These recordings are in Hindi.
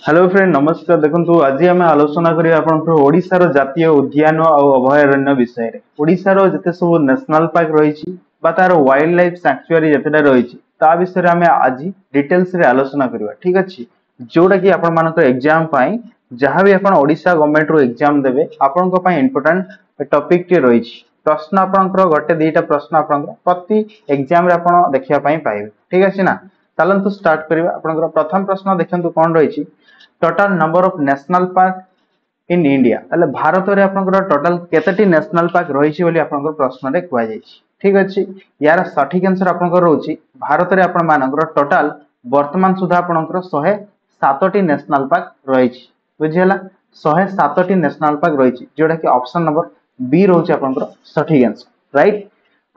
हेलो फ्रेंड नमस्कार देखंतु आज आम आलोचना करिया आपनकर ओडिसा रो जातीय उद्यान और अभयारण्य विषय रे ओडिसा रो जते सब नेशनल पार्क रहिछि बा तार वाइल्ड लाइफ सैंक्चुअरी जतेटा रहिछि ता विषय रे हमें आज डिटेल्स रे आलोचना करिवा ठीक अछि जोटा कि आपन मानकर एग्जाम पई जहां भी आपन ओडिसा गवर्नमेंट रो एग्जाम देबे आपनको पई इंपोर्टेंट टॉपिक के रहिछि प्रश्न आपनकर गटे दुईटा प्रश्न आपनकर प्रति एग्जाम रे आपन देखिया पई पाइबे ठीक अछि ना चलंतु स्टार्ट करिवा आपनकर प्रथम प्रश्न देखंतु कोन रहिछि total number of national park in India ताले भारत रे आपनकर टोटल केतेटी नेशनल पार्क रहिछि बोली आपनकर प्रश्न रे कुआ जायछि ठीक अछि यार सठिक आंसर आपनकर रहउछि भारत रे आपन मानकर टोटल वर्तमान सुधा आपनकर 107 टी नेशनल पार्क रहिछि बुझियला 107 टी नेशनल पार्क रहिछि जोटा कि ऑप्शन नंबर बी रहउछि आपनकर सठिक आंसर राइट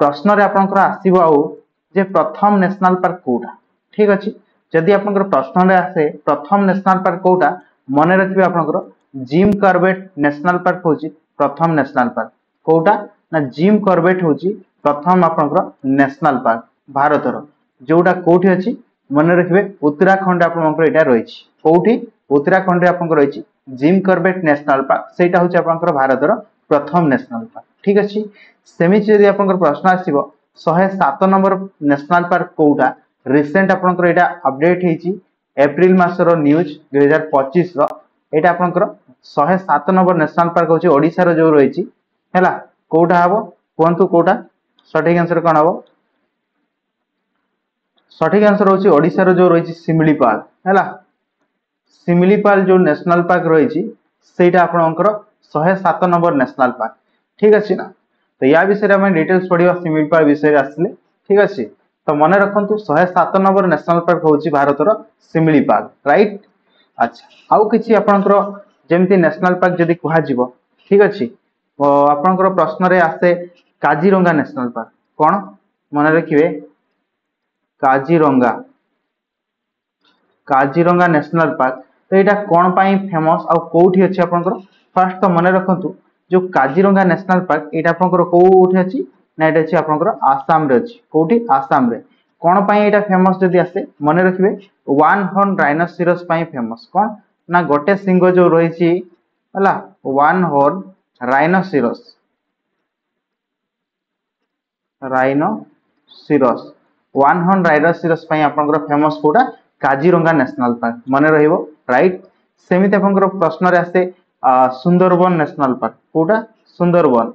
प्रश्न रे आपनकर आसीबो आउ जे प्रथम नेशनल पार्क कोटा ठीक अछि जदि आपनकर प्रश्न रे आसे प्रथम नेशनल पार्क कोटा मने रखिबे आपनकर जिम कॉर्बेट नेशनल पार्क होची प्रथम नेशनल पार्क कोटा ना जिम कॉर्बेट होची प्रथम आपनकर नेशनल पार्क भारत रो जोटा कोठी अछि मने रखिबे उत्तराखंड आपनकर एटा रहिछि कोठी उत्तराखंड रे आपनकर रहिछि जिम कॉर्बेट नेशनल पार्क सेटा होची आपनकर भारत रो प्रथम नेशनल पार्क ठीक अछि सेमि जदि आपनकर प्रश्न आसीबो 107 नंबर नेशनल पार्क कोटा रिसेंट आपनकर एटा अपडेट हेची एप्रिल मासर न्यूज 2025 रो एटा आपनकर 107 नंबर नेशनल पार्क होची ओडिसा रो जो रहिची हैला कोटा हबो कोंतु कोटा सठिक आंसर कोन हबो सठिक आंसर होची ओडिसा रो जो रहिची सिमलीपाल हैला सिमलीपाल जो नेशनल पार्क रहिची सेटा आपनकर 107 नंबर नेशनल पार्क ठीक अछि ना तो या विषय हम डिटेल्स पढिबा सिमलीपाल विषय आसले ठीक अछि तो मन रखंतु 107 नंबर नेशनल पार्क होची भारत रो सिमलीपाल राइट अच्छा आउ किछि आपनकर जेमति नेशनल पार्क जदि कुहा जिवो ठीक अछि आपनकर प्रश्न रे आसे काजीरंगा नेशनल पार्क कोन मन रखिबे काजीरंगा काजीरंगा नेशनल पार्क तो एटा कोन पई फेमस आ कोठी अछि आपनकर फर्स्ट तो मन रखंतु जो काजीरंगा नेशनल पार्क एटा आपनकर कोठी अछि ना एटा अछि आपनकर आसाम रे अछि कोठी आसाम रे कोन पई एटा फेमस जदि आसे मन रखिबे वन हॉर्न राइनोसेरस पई फेमस कोन ना गोटे सिंह जो रहिछि हला one horn rhinoceros rhinoceros one horn rhinoceros पई आपनकर फेमस कोटा काजीरंगा नेशनल पार्क मन रहिबो राइट सेमिते आपनकर प्रश्न रे आसे सुंदरबन नेशनल पार्क कोटा सुंदरबन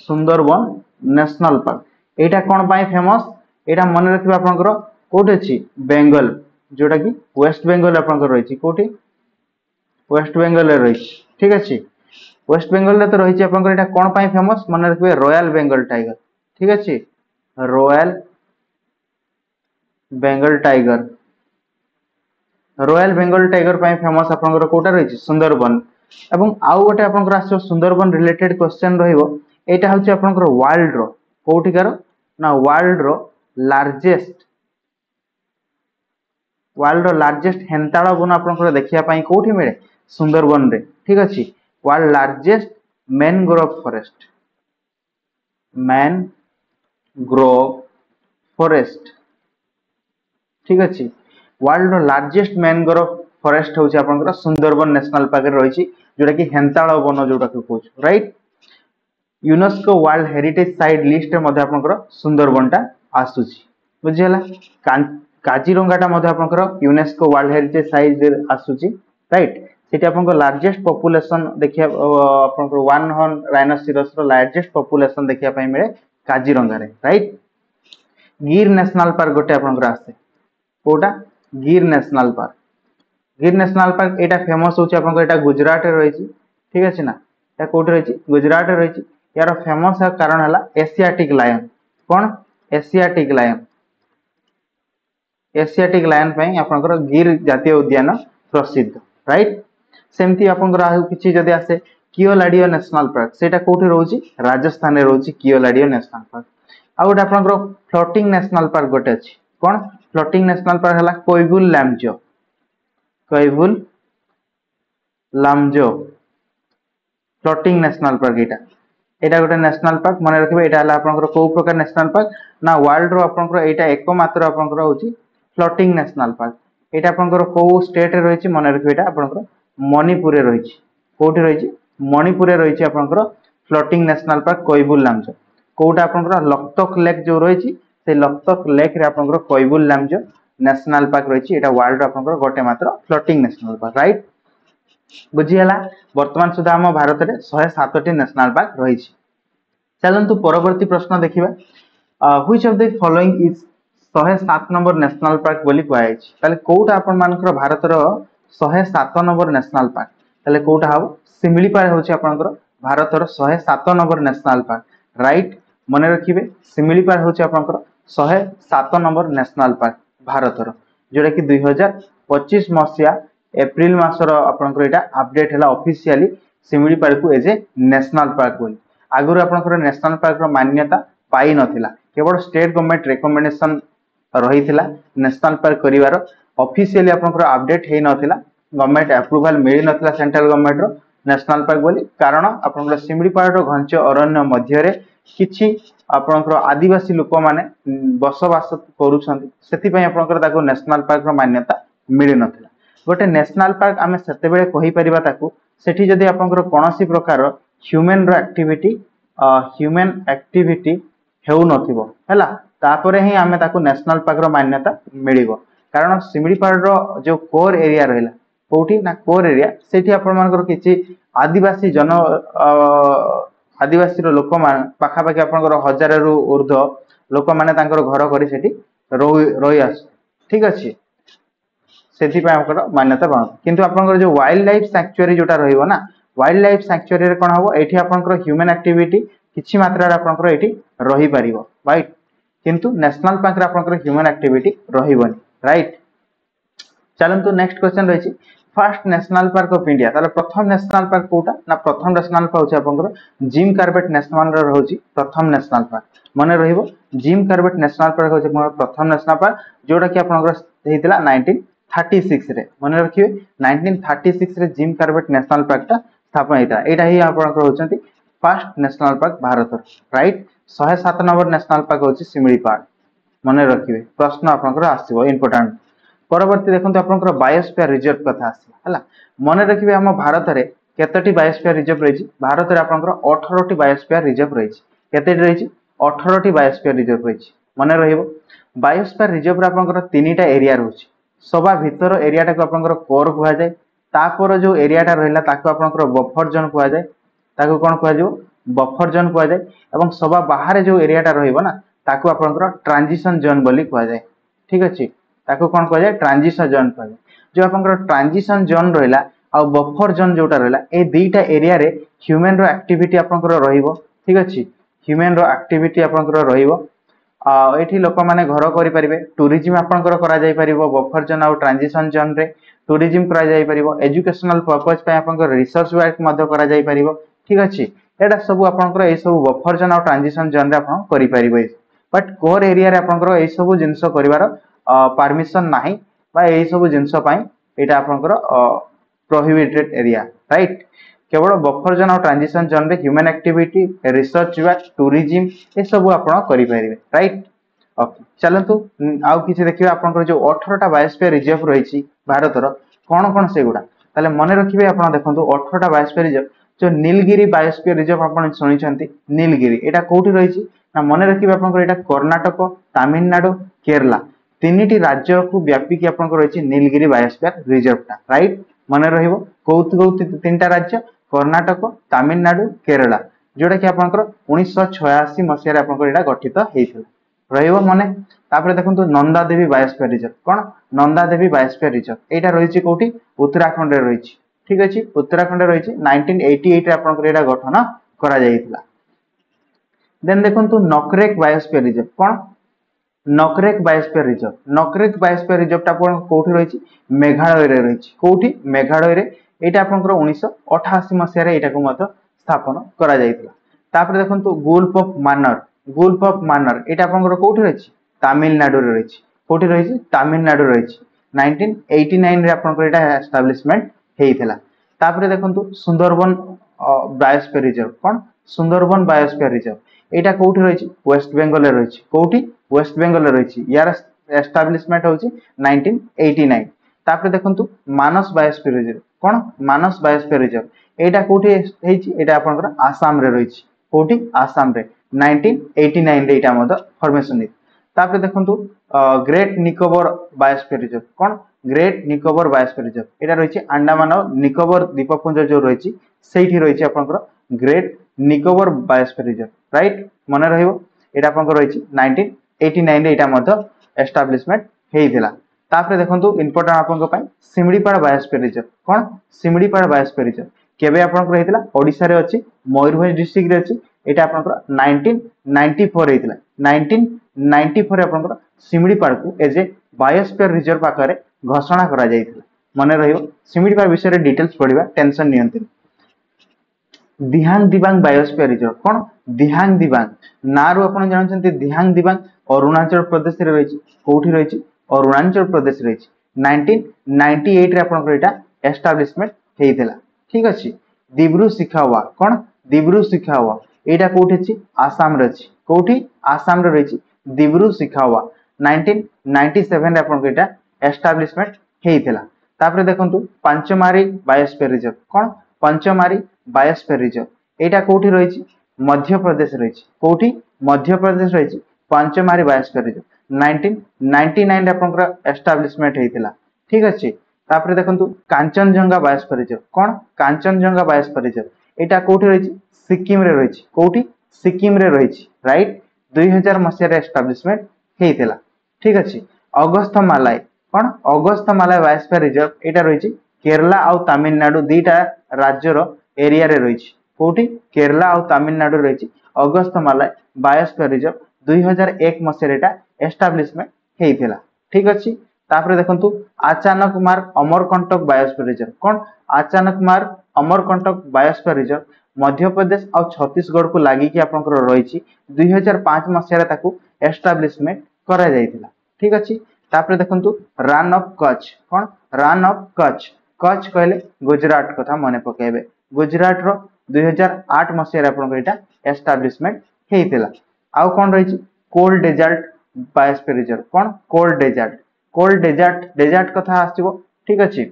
सुंदरबन नेशनल पार्क एटा कोन पई फेमस एटा मन रखिबा आपनकर कोठी अछि बेंगल जोटा कि वेस्ट बेंगल आपनकर रहिछि कोठी वेस्ट बेंगल रे रहिछि ठीक अछि वेस्ट बेंगल रे तो रहिछि आपनकर एटा कोन पई फेमस मन रखिबे रॉयल बेंगल टाइगर ठीक अछि royal Bengal tiger royal Bengal tiger पई फेमस आपनकर कोटा रहिछि सुंदरबन एवं आउ गोटे आपनकर आछो सुंदरबन रिलेटेड क्वेश्चन रहिबो एटा होछि आपनकर वर्ल्ड रो कोठिकार ना वर्ल्ड रो लार्जेस्ट हेंताळ वन आपनकर देखिया पई कोठी मिले सुंदरबन रे ठीक अछि वर्ल्ड लार्जेस्ट मैनग्रोव फॉरेस्ट ठीक अछि वर्ल्ड लार्जेस्ट मैनग्रोव फॉरेस्ट होछि आपनकर सुंदरबन नेशनल पार्क रे रहिछि जोटा कि हेंताळ वन जोटा कि कहू right UNESCO world heritage site list रे मध्ये आपनकर सुंदरबनटा आसुछि बुझियला काजीरंगाटा मध्ये आपनकर यूनेस्को वर्ल्ड हेरिटेज साइट रे आसुछि राइट सेठी आपनकर लार्जेस्ट पॉपुलेशन देखिया आपनकर वन हॉर्न राइनोसेरस रो लार्जेस्ट पॉपुलेशन देखिया पई मिले काजीरंगा रे राइट गिर नेशनल पार्क गोटे आपनकर आसे कोटा गिर नेशनल पार्क एटा फेमस होछि आपनकर एटा गुजरात रे रहिछि ठीक अछि ना एटा कोठी रहिछि गुजरात रे रहिछि यार फेमस कारण हला एशियाटिक लायन कोन एशियाटिक लायन पई आपनकर गिर जातीय उद्यान प्रसिद्ध राइट सेमती आपनकर आ किछि जदि आसे कियोलाडियो नेशनल पार्क सेटा कोठी रहउछि राजस्थान रे रहउछि कियोलाडियो नेशनल पार्क आ गोटे आपनकर फ्लोटिंग नेशनल पार्क गोटे अछि कोन फ्लोटिंग नेशनल पार्क हला कोइबुल लामजो फ्लोटिंग नेशनल पार्क एटा गोटे नेशनल पार्क मन रखिबे एटा हला आपनकर को प्रकार नेशनल पार्क ना वर्ल्ड रो आपनकर एटा एकमात्र आपनकर होछि फ्लोटिंग नेशनल पार्क एटा आपनकर को स्टेट रे रहिछि मन रखिबे एटा आपनकर मणिपुर रे रहिछि कोठी रहिछि मणिपुर रे रहिछि आपनकर floating national park Keibul Lamjao कोटा आपनकर लक्तक लेक जो रहिछि से लक्तक लेक रे आपनकर कोइबुल लामजो नेशनल पार्क रहिछि एटा वर्ल्ड आपनकर गोटे मात्र फ्लोटिंग नेशनल पार्क राइट बुझियला वर्तमान सुधा हम भारत रे 107 टी नेशनल पार्क रहिछि चलंतु परवर्ती प्रश्न देखिबा which of the following is 107 number national park बोली कहै छै ताले कोटा आपन मानकर भारत रो 107 नंबर नेशनल पार्क ताले कोटा हबो सिमिलीपाल होछि आपनकर भारत रो 107 नंबर नेशनल पार्क राइट मने रखिबे सिमिलीपाल होछि आपनकर 107 नंबर नेशनल पार्क भारत रो जोटा कि 2025 मसिया एप्रिल मासर आपनकर एटा अपडेट हला ऑफिशियली सिमिलीपाल को एज ए नेशनल पार्क बोली आगुर आपनकर नेशनल पार्क रो मान्यता पाई नथिला केवल स्टेट गवर्नमेंट रिकमेंडेशन रहिथिला नेशनल पार्क करिवार ऑफिशियली आपनकर अपडेट हे नथिला गवर्नमेंट अप्रूवल मिली नथिला सेंट्रल गवर्नमेंट रो नेशनल पार्क बोली कारण आपनकर सिमिलीपाल रो घंच अरण्य मध्य रे किछि आपनकर आदिवासी लोक माने बसवास करूछन्ति सेति पय आपनकर ताको नेशनल पार्क रो मान्यता मिली नथिला गोटे नेशनल पार्क आमे सेते बेले कहि परिबा ताको सेठी जदी आपनकर कोनोसी प्रकार ह्यूमन रो एक्टिविटी हेउ नथिबो हैला तापरे ही आमे ताको नेशनल पार्क रो मान्यता मिलिबो कारण सिमिलीपाल रो जो कोर एरिया रहला कोठी ना कोर एरिया सेठी आपन मानकर किछि आदिवासी आदिवासी रो लोक मान पाखा पाखी आपनकर 1000 रु ऊर्ध्व लोक माने तांकर घर करी सेठी रही आस ठीक अछि सेठी पय आपनकर मान्यता बन किंतु आपनकर जो वाइल्ड लाइफ सैंक्चुअरी जोटा रहिबो ना वाइल्ड लाइफ सैंक्चुअरी रे कोन हबो एठी आपनकर ह्यूमन एक्टिविटी किछि मात्रा रे आपनकर एठी रही परिबो राइट किंतु नेशनल पार्क रे आपनकर ह्यूमन एक्टिविटी रहिबोनी राइट चलंतु नेक्स्ट क्वेश्चन रहिछि first national park of India ताले प्रथम नेशनल पार्क कोटा ना प्रथम नेशनल पार्क होछि आपनकर जिम कार्बेट नेशनल रे रहउछि प्रथम नेशनल पार्क मने रहिबो जिम कार्बेट नेशनल पार्क होछि प्रथम नेशनल पार्क जोटा कि आपनकर हेतिला 1936 रे मने रखिबे 1936 रे जिम कार्बेट नेशनल पार्क ता स्थापन हेता एटा ही आपनकर होचंती first national park Bharat right 107 number national park होछि सिमिलीपाल मने रखिबे प्रश्न आपनकर आसीबो इंपोर्टेंट परवर्ती देखंतु आपनकर बायोस्फीयर रिजर्व कथा आसी हला मने रखिबे हम भारत रे केतटी बायोस्फीयर रिजर्व रहिछि भारत रे आपनकर 18 टी बायोस्फीयर रिजर्व रहिछि केतेटी रहिछि 18 टी बायोस्फीयर रिजर्व रहिछि मने रहिबो बायोस्फीयर रिजर्व रे आपनकर तीनटा एरिया रहउछि सभा भीतर एरिया टा को आपनकर कोर कुआ जाय तापर जो एरिया टा रहला ताको आपनकर बफर जोन कुआ जाय ताको कोन कुआ जो बफर जोन कुआ जाय एवं सभा बाहर जो एरिया टा रहइबो ना ताको आपनकर ट्रांजिशन जोन बोली कुआ जाय ठीक अछि ताको कोन कुआ जाय ट्रांजिशन जोन कुआ जाय जो आपनकर ट्रांजिशन जोन रहला आ बफर जोन जोटा रहला ए दुईटा एरिया रे ह्यूमन रो एक्टिविटी आपनकर रहिबो ठीक अछि ह्यूमन रो एक्टिविटी आपनकर रहिबो एठी लोक माने घर करि परिबे टूरिज्म आपनकर करा जाय परिबो बफर जोन आ ट्रांजिशन जोन रे टूरिज्म करा जाय परिबो एजुकेशनल पर्पस पे आपनकर रिसर्च वर्क मध्य करा जाय परिबो ठीक अछि एटा सब आपनकर ए सब बफर जोन आ ट्रांजिशन जोन रे आपन करि परिबे बट कोर एरिया रे आपनकर ए सब जिंस करिवार परमिशन नाही बा ए सब जिंस पई एटा आपनकर प्रोहिबिटेड एरिया राइट केवल बफर जोन और ट्रांजिशन जोन रे human activity research work tourism ए सब आपन करि परिबे राइट ओके चलंतु आउ किछि देखिबा आपन जो 18 टा बायोस्फीयर रिजर्व रहिछि भारत रो कोन से गुडा ताले मने रखिबे आपन देखंतु 18 टा बायोस्फीयर रिजर्व जो नीलगिरी बायोस्फीयर रिजर्व आपन सुनि छंती नीलगिरी एटा कोठी रहिछि ना मने रखिबे आपन एटा कर्नाटक तमिलनाडु केरला तीनटी राज्य को व्यापी कि आपन रहिछि नीलगिरी बायोस्फीयर रिजर्व टा राइट मने रहिबो कोउत तीनटा राज्य कर्नाटक तमिलनाडु केरला जोटा कि आपनकर 1986 मसिया रे आपनकर एटा गठित हेइथिला रहिबो माने तापर देखंतु नंदा देवी बायोस्फीयर रिजर्व कोन नंदा देवी बायोस्फीयर रिजर्व एटा रहिछि कोठी उत्तराखंड रे रहिछि ठीक अछि उत्तराखंड रे रहिछि 1988 रे आपनकर एटा गठन करा जायतिला देन देखंतु नकरेक बायोस्फीयर रिजर्व कोन नकरेक बायोस्फीयर रिजर्व ता कोठी रहिछि मेघालय रे रहिछि कोठी मेघालय रे एटा आपनकर 1988 मसिया रे एटा को मत स्थापन करा जायतिला तापर देखंतु गुल्फ ऑफ मानर एटा आपनकर कोठी रहिछि तमिलनाडु रे रहिछि कोठी रहिछि तमिलनाडु रे रहिछि 1989 रे आपनकर एटा एस्टैब्लिशमेंट हेइथिला तापर देखंतु सुंदरबन बायोस्फीयर रिजर्व कोन सुंदरबन बायोस्फीयर रिजर्व एटा कोठी रहिछि वेस्ट बेंगल रे रहिछि कोठी वेस्ट बेंगल रे रहिछि यार एस्टैब्लिशमेंट होछि 1989 तापर देखंतु मानस बायोस्फीयर रिजर्व कोन मानस बायोस्फीयर रिजर्व एटा कोठी हेछि एटा आपनकर आसाम रे रहिछि कोठी आसाम रे 1989 रे एटा मद फॉर्मेशन हे तापर देखंतु ग्रेट निकोबर बायोस्फीयर रिजर्व कोन ग्रेट निकोबर बायोस्फीयर रिजर्व एटा रहिछि अंडमान और निकोबर द्वीपपुंज जो रहिछि सेठी रहिछि आपनकर great Nicobar biosphere reserve right मने रहिबो एटा आपनकर रहिछि 1989 रे एटा मद एस्टैब्लिशमेंट हेइथिला तापर देखंतु इंपोर्टेंट आपनक पय सिमडीपाड़ बायोस्फीयर रिजर्व कोन सिमडीपाड़ बायोस्फीयर रिजर्व केबे आपनकर हेइथिला ओडिसा रे अछि मयूरभंज डिस्ट्रिक्ट रे अछि एटा आपनकर 1994 हेइथिला 1994 रे आपनकर सिमडीपाड़ को एज ए बायोस्फीयर रिजर्व आकारे घोषणा करा जायथिला मने रहिबो सिमडीपाड़ विषय रे डिटेल्स पढिबा टेंशन नियंत्रण दिहांग दिबांग बायोस्फीयर रिजर्व कोन दिहांग दिबांग नारू आपण जानछन्ते दिहांग दिबांग अरुणाचल प्रदेश रे रहिछि कोठी रहिछि अरुणाचल प्रदेश रे 1998 रे आपण एटा एस्टैब्लिशमेंट हेइथिला ठीक अछि दिब्रु शिखावा कोन दिब्रु शिखावा एटा कोठी अछि आसाम रे अछि कोठी आसाम रे रहिछि दिब्रु शिखावा 1997 रे आपण एटा एस्टैब्लिशमेंट हेइथिला तापर देखंतु पांचमारी बायोस्फीयर रिजर्व कोन पांचमारी बायोस्फीयर रिजर्व एटा कोठी रहिछि मध्य प्रदेश रहिछि कोठी मध्य प्रदेश रहिछि पांचमारी बायोस्फीयर रिजर्व 1999 रे आपनकर एस्टैब्लिशमेंट हेइथिला ठीक अछि तापर देखंतु कांचनजंगा बायोस्फीयर रिजर्व कोन कांचनजंगा बायोस्फीयर रिजर्व एटा कोठी रहिछि सिक्किम रे रहिछि कोठी सिक्किम रे रहिछि राइट 2000 मसिया रे एस्टैब्लिशमेंट हेइथिला ठीक अछि अगस्त मालाय कोन अगस्त मालाय बायोस्फीयर रिजर्व एटा रहिछि केरला आ तमिलनाडु दीटा राज्यर एरिया रे रहिछि कोठी केरला आ तमिलनाडु रहिछि अगस्त मालाय बायोस्फीयर रिजर्व 2001 मसिया रे एटा एस्टैब्लिशमेंट हेइथिला ठीक अछि तापर देखंतु अचानक मार्ग अमरकंटक बायोस्फीयर रिजर्व कोन अचानक मार्ग अमरकंटक बायोस्फीयर रिजर्व मध्य प्रदेश और छत्तीसगढ़ को लागि कि आपनकर रहिछि 2005 मसिया रे ताकू एस्टैब्लिशमेंट करा जायतिला ठीक अछि तापर देखंतु run of Kutch cone run of Kutch Kutch कहले गुजरात कथा मने पकेबे गुजरात रो 2008 मसिया रे आपनकर एटा एस्टैब्लिशमेंट हेइतिला आउ कोन रहिछि कोल्ड डेजर्ट बायोस्फीयर रिजर्व कोन कोल्ड डेजर्ट कथा आसीबो ठीक अछि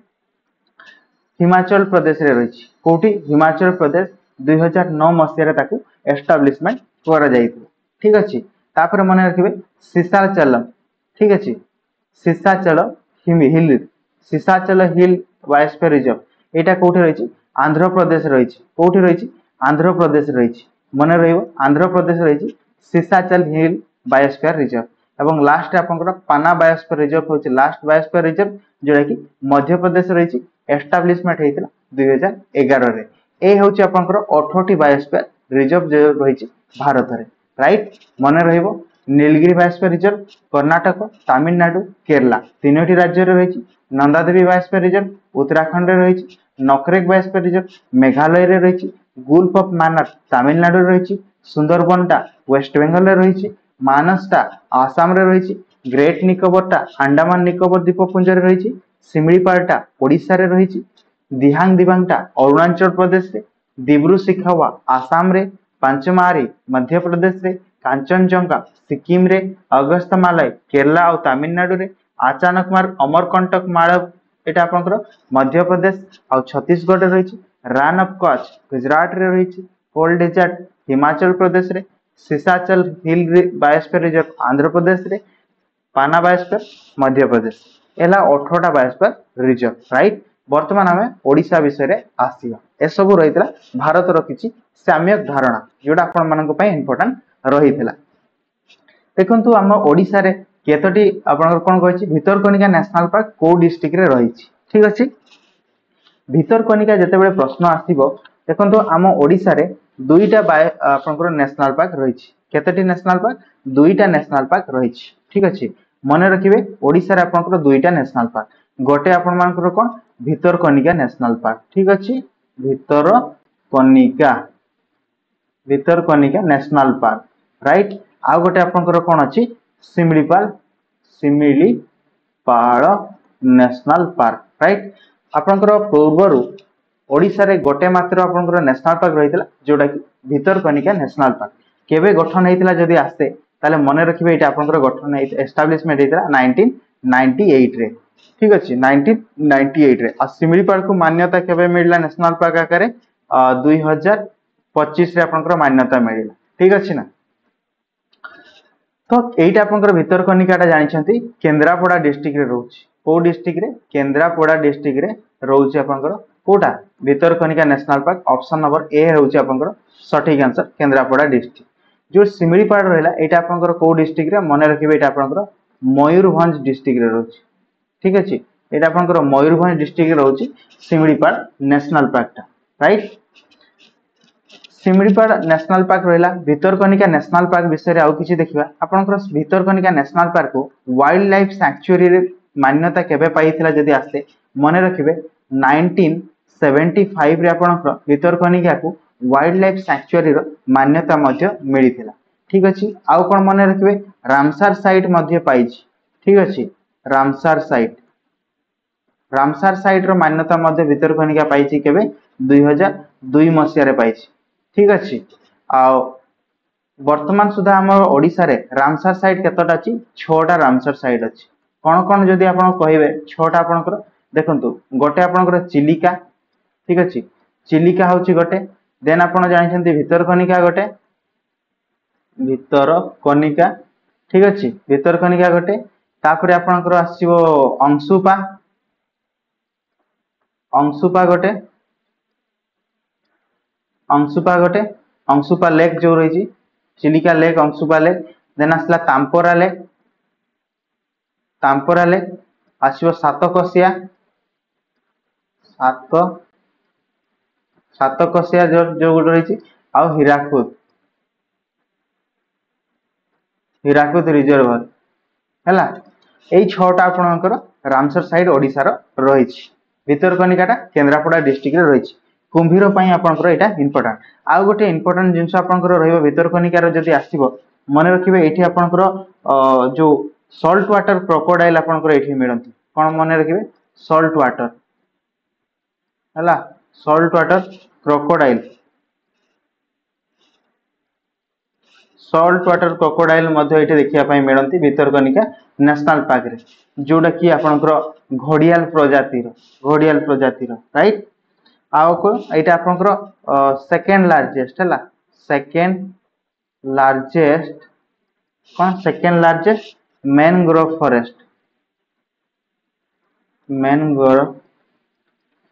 हिमाचल प्रदेश रे रहिछि कोठी हिमाचल प्रदेश 2009 मसिया रे ताकू एस्टैब्लिशमेंट करा जायतिला ठीक अछि तापर मने रखिबे सीसाचलम ठीक अछि सीसाचल हिल बायोस्फीयर रिजर्व एटा कोठी रहिछि आंध्र प्रदेश रहिछि कोठी रहिछि आंध्र प्रदेश रहिछि मने रहिबो आंध्र प्रदेश रहिछि सीसाचल हिल बायोस्फीयर रिजर्व एवं लास्ट आपनकर पाना बायोस्फीयर रिजर्व होछि लास्ट बायोस्फीयर रिजर्व जेडा कि मध्य प्रदेश रहिछि एस्टैब्लिशमेंट हेइतिला 2011 रे ए होछि आपनकर 18 बायोस्फीयर रिजर्व जे रहिछि भारत रे राइट मने रहिबो नीलगिरी बायोस्फीयर रिजर्व कर्नाटक तमिलनाडु केरला तीनोटी राज्य रे रहिछि नंदादेवी बायोस्फीयर रिजर्व उत्तराखंड रे रहिछि नकरेक बायोस्फीयर रिजर्व मेघालय रे रहिछि गुल्फ ऑफ मान्नार तमिलनाडु रे रहिछि सुंदरबनटा वेस्ट बेंगल रे रहिछि मानसटा आसाम रे रहिछि ग्रेट निकोबरटा अंडमान निकोबर द्वीपपुंज रे रहिछि सिमलीपालटा ओडिसा रे रहिछि दिहांग दिबांगटा अरुणाचल प्रदेश रे दिब्रु शिखावा आसाम रे पांचमारी मध्य प्रदेश रे कांचनजंगा सिक्किम रे अगस्तमालय केरला और तमिलनाडु रे अचानक मार्ग अमरकंटक मालव एटा आपनकर मध्य प्रदेश और छत्तीसगढ़ रे रहिछि रन ऑफ कच्छ गुजरात रे रहिछि कोल्ड डेजर्ट हिमाचल प्रदेश रे सीसाचल hill biosphere reserve Andhra Pradesh रे पाना बायोस्फीयर मध्य प्रदेश एला 18टा बायोस्फीयर रिजर्व राइट वर्तमान हमें ओडिशा विषय रे आसीबा ए सब रहितला भारत रो किछि साम्यक धारणा जोडा आपन मानक पय इंपोर्टेंट रहितला देखंतु हम ओडिशा रे केतोटी आपन कोन कहछि भितरकनिका नेशनल पार्क को डिस्ट्रिक्ट रे रहिछि ठीक अछि भितरकनिका जते बेले प्रश्न आसीबो देखंतु हम ओडिशा रे दुईटा आपनकर नेशनल पार्क रहिछि केतोटी नेशनल पार्क दुईटा नेशनल पार्क रहिछि ठीक अछि मने रखिबे ओडिशा रे आपनकर दुईटा नेशनल पार्क गोटे आपन मानकर कोन भितरकनिका नेशनल पार्क ठीक अछि भितरकनिका नेशनल पार्क राइट आ गोटे आपनकर कोन अछि सिमलीपाल नेशनल पार्क राइट आपनकर पूर्वरु ओडिशा रे गोटे मात्र आपनकर नेशनल पार्क रहितला जोडा कि भितरकनिका नेशनल पार्क केबे गठन हेतिला जदि आस्ते ताले मने रखिबे एटा आपनकर गठन एस्टैब्लिशमेंट हेतिला 1998 रे ठीक अच्छे 1998 रे। आ शिमिलीपाल को मान्यता केबे मिलला नेशनल पार्क आकार 2025 रे आपनकर मान्यता मिलला। ठीक अच्छे ना। तो एटा आपनकर भितरकनिकाटा जानिछंती केंद्रापड़ा डिस्ट्रिक्ट रे रहउछि। को डिस्ट्रिक्ट रे? केंद्रापड़ा डिस्ट्रिक्ट रे रहउछि आपनकर कोटा Bhitarkanika national park. Option number A रहउछि आपनकर सठिक आंसर केंद्रापड़ा डिस्ट्रिक्ट। जो शिमिलीपाल रहला एटा आपनकर को डिस्ट्रिक्ट रे? मने रखिबे एटा आपनकर मयूरभंज डिस्ट्रिक्ट रे रहउछि। ठीक अच्छे एटा आपनकर मयूरभंज डिस्ट्रिक्ट रे रहउछि शिमिलीपाल नेशनल पार्क टा। राइट। शिमिलीपाल नेशनल पार्क रहिला। भितरकनिका नेशनल पार्क विषय रे आउ किछि देखिबा। आपनकर भितरकनिका नेशनल पार्क को वाइल्ड लाइफ सैंक्चुअरी रे मान्यता केबे पाइथिला जदि आसे मने रखिबे 1975 रे आपनकर भितरकनिका को वाइल्ड लाइफ सैंक्चुअरी रो मान्यता मध्य मिलिथिला। ठीक अछि आउ कोन मने रखिबे रामसार साइट मध्य पाइछि। ठीक अछि रामसार साइट। रामसार साइट रो मान्यता मध्य भितरकनिका पाइछि केबे 2002 मसिया रे पाइछि। ठीक अच्छे वर्तमान सुधा आम ओडिशा रे रामसार साइट केतटा अछि 6टा रामसार साइट अछि। कोन कोन जदि आपण कहिबे 6टा आपनकर देखंतु गोटे आपनकर चिलिका। ठीक अछि चिलिका होछि गोटे। देन आपण जानिछंती भितरकनिका गोटे भितरकनिका। ठीक अछि भितरकनिका गोटे तापरे आपनकर आसीबो अंशुपा। अंशुपा गोटे अंशुपा गोटे अंशुपा लेक जो रही Chilika lake Anshupa lake. Then आसला तांपोरा लेक। तांपोरा लेक आसीबो सातकोशिया। सातकोशिया जो गुड रही आ हीराकुद। हीराकुद रिजर्वर हैला एई 6टा आपनकर रामसर साइड ओडिसा रो रही। भितरकनिकाटा केंद्रापड़ा डिस्ट्रिक्ट रे रही। कुंभीर पई आपनकर एटा इंपोर्टेंट। आउ गोटे इंपोर्टेंट जिंस आपनकर रहइबो भितरकनिका रो जदि आसीबो मने रखिबे एठी आपनकर जो सॉल्ट वाटर क्रोकोडाइल आपनकर एठी मिलंती। कोन मने रखिबे सॉल्ट वाटर हैला salt water crocodile. Salt water crocodile मध्य एठी देखिया पई मिलंती भितरकनिका नेशनल पार्क रे जोडा कि आपनकर घोड़ियाल प्रजाति रो राइट। आउ को एटा आपनकर सेकंड लार्जेस्ट हैला सेकंड लार्जेस्ट कौन सेकंड लार्जेस्ट मैनग्रोव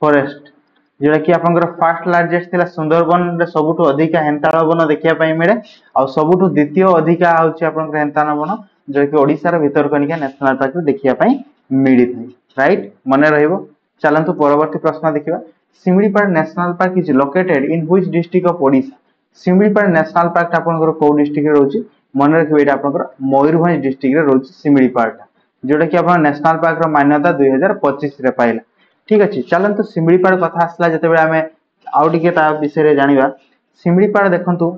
फॉरेस्ट जोटा कि आपनकर फर्स्ट लार्जेस्ट थिला सुंदरबन रे सबुठु अधिका हेंताळ वन देखिया पई मिले आ सबुठु द्वितीय अधिका होछि आपनकर हेंताळ वन जो कि ओडिसा रो भितरकनिका नेशनल पार्क रे देखिया पई मिली थाई। राइट मने रहइबो। चलंतु परवर्ती प्रश्न देखिबा। Similipal national park is located in which district of Odisha? Similipal national park आपनकर को डिस्ट्रिक्ट रे रहउछि मने रखिबे एटा आपनकर मयूरभंज डिस्ट्रिक्ट रे रहउछि शिमिलीपाल जोटा कि आपन नेशनल पार्क रो मान्यता 2025 रे पाइला। ठीक अछि चलंतु शिमिलीपाल कथा आसला जते बेले हमें आउ टिके ता विषय रे जानिबा। शिमिलीपाल देखंतु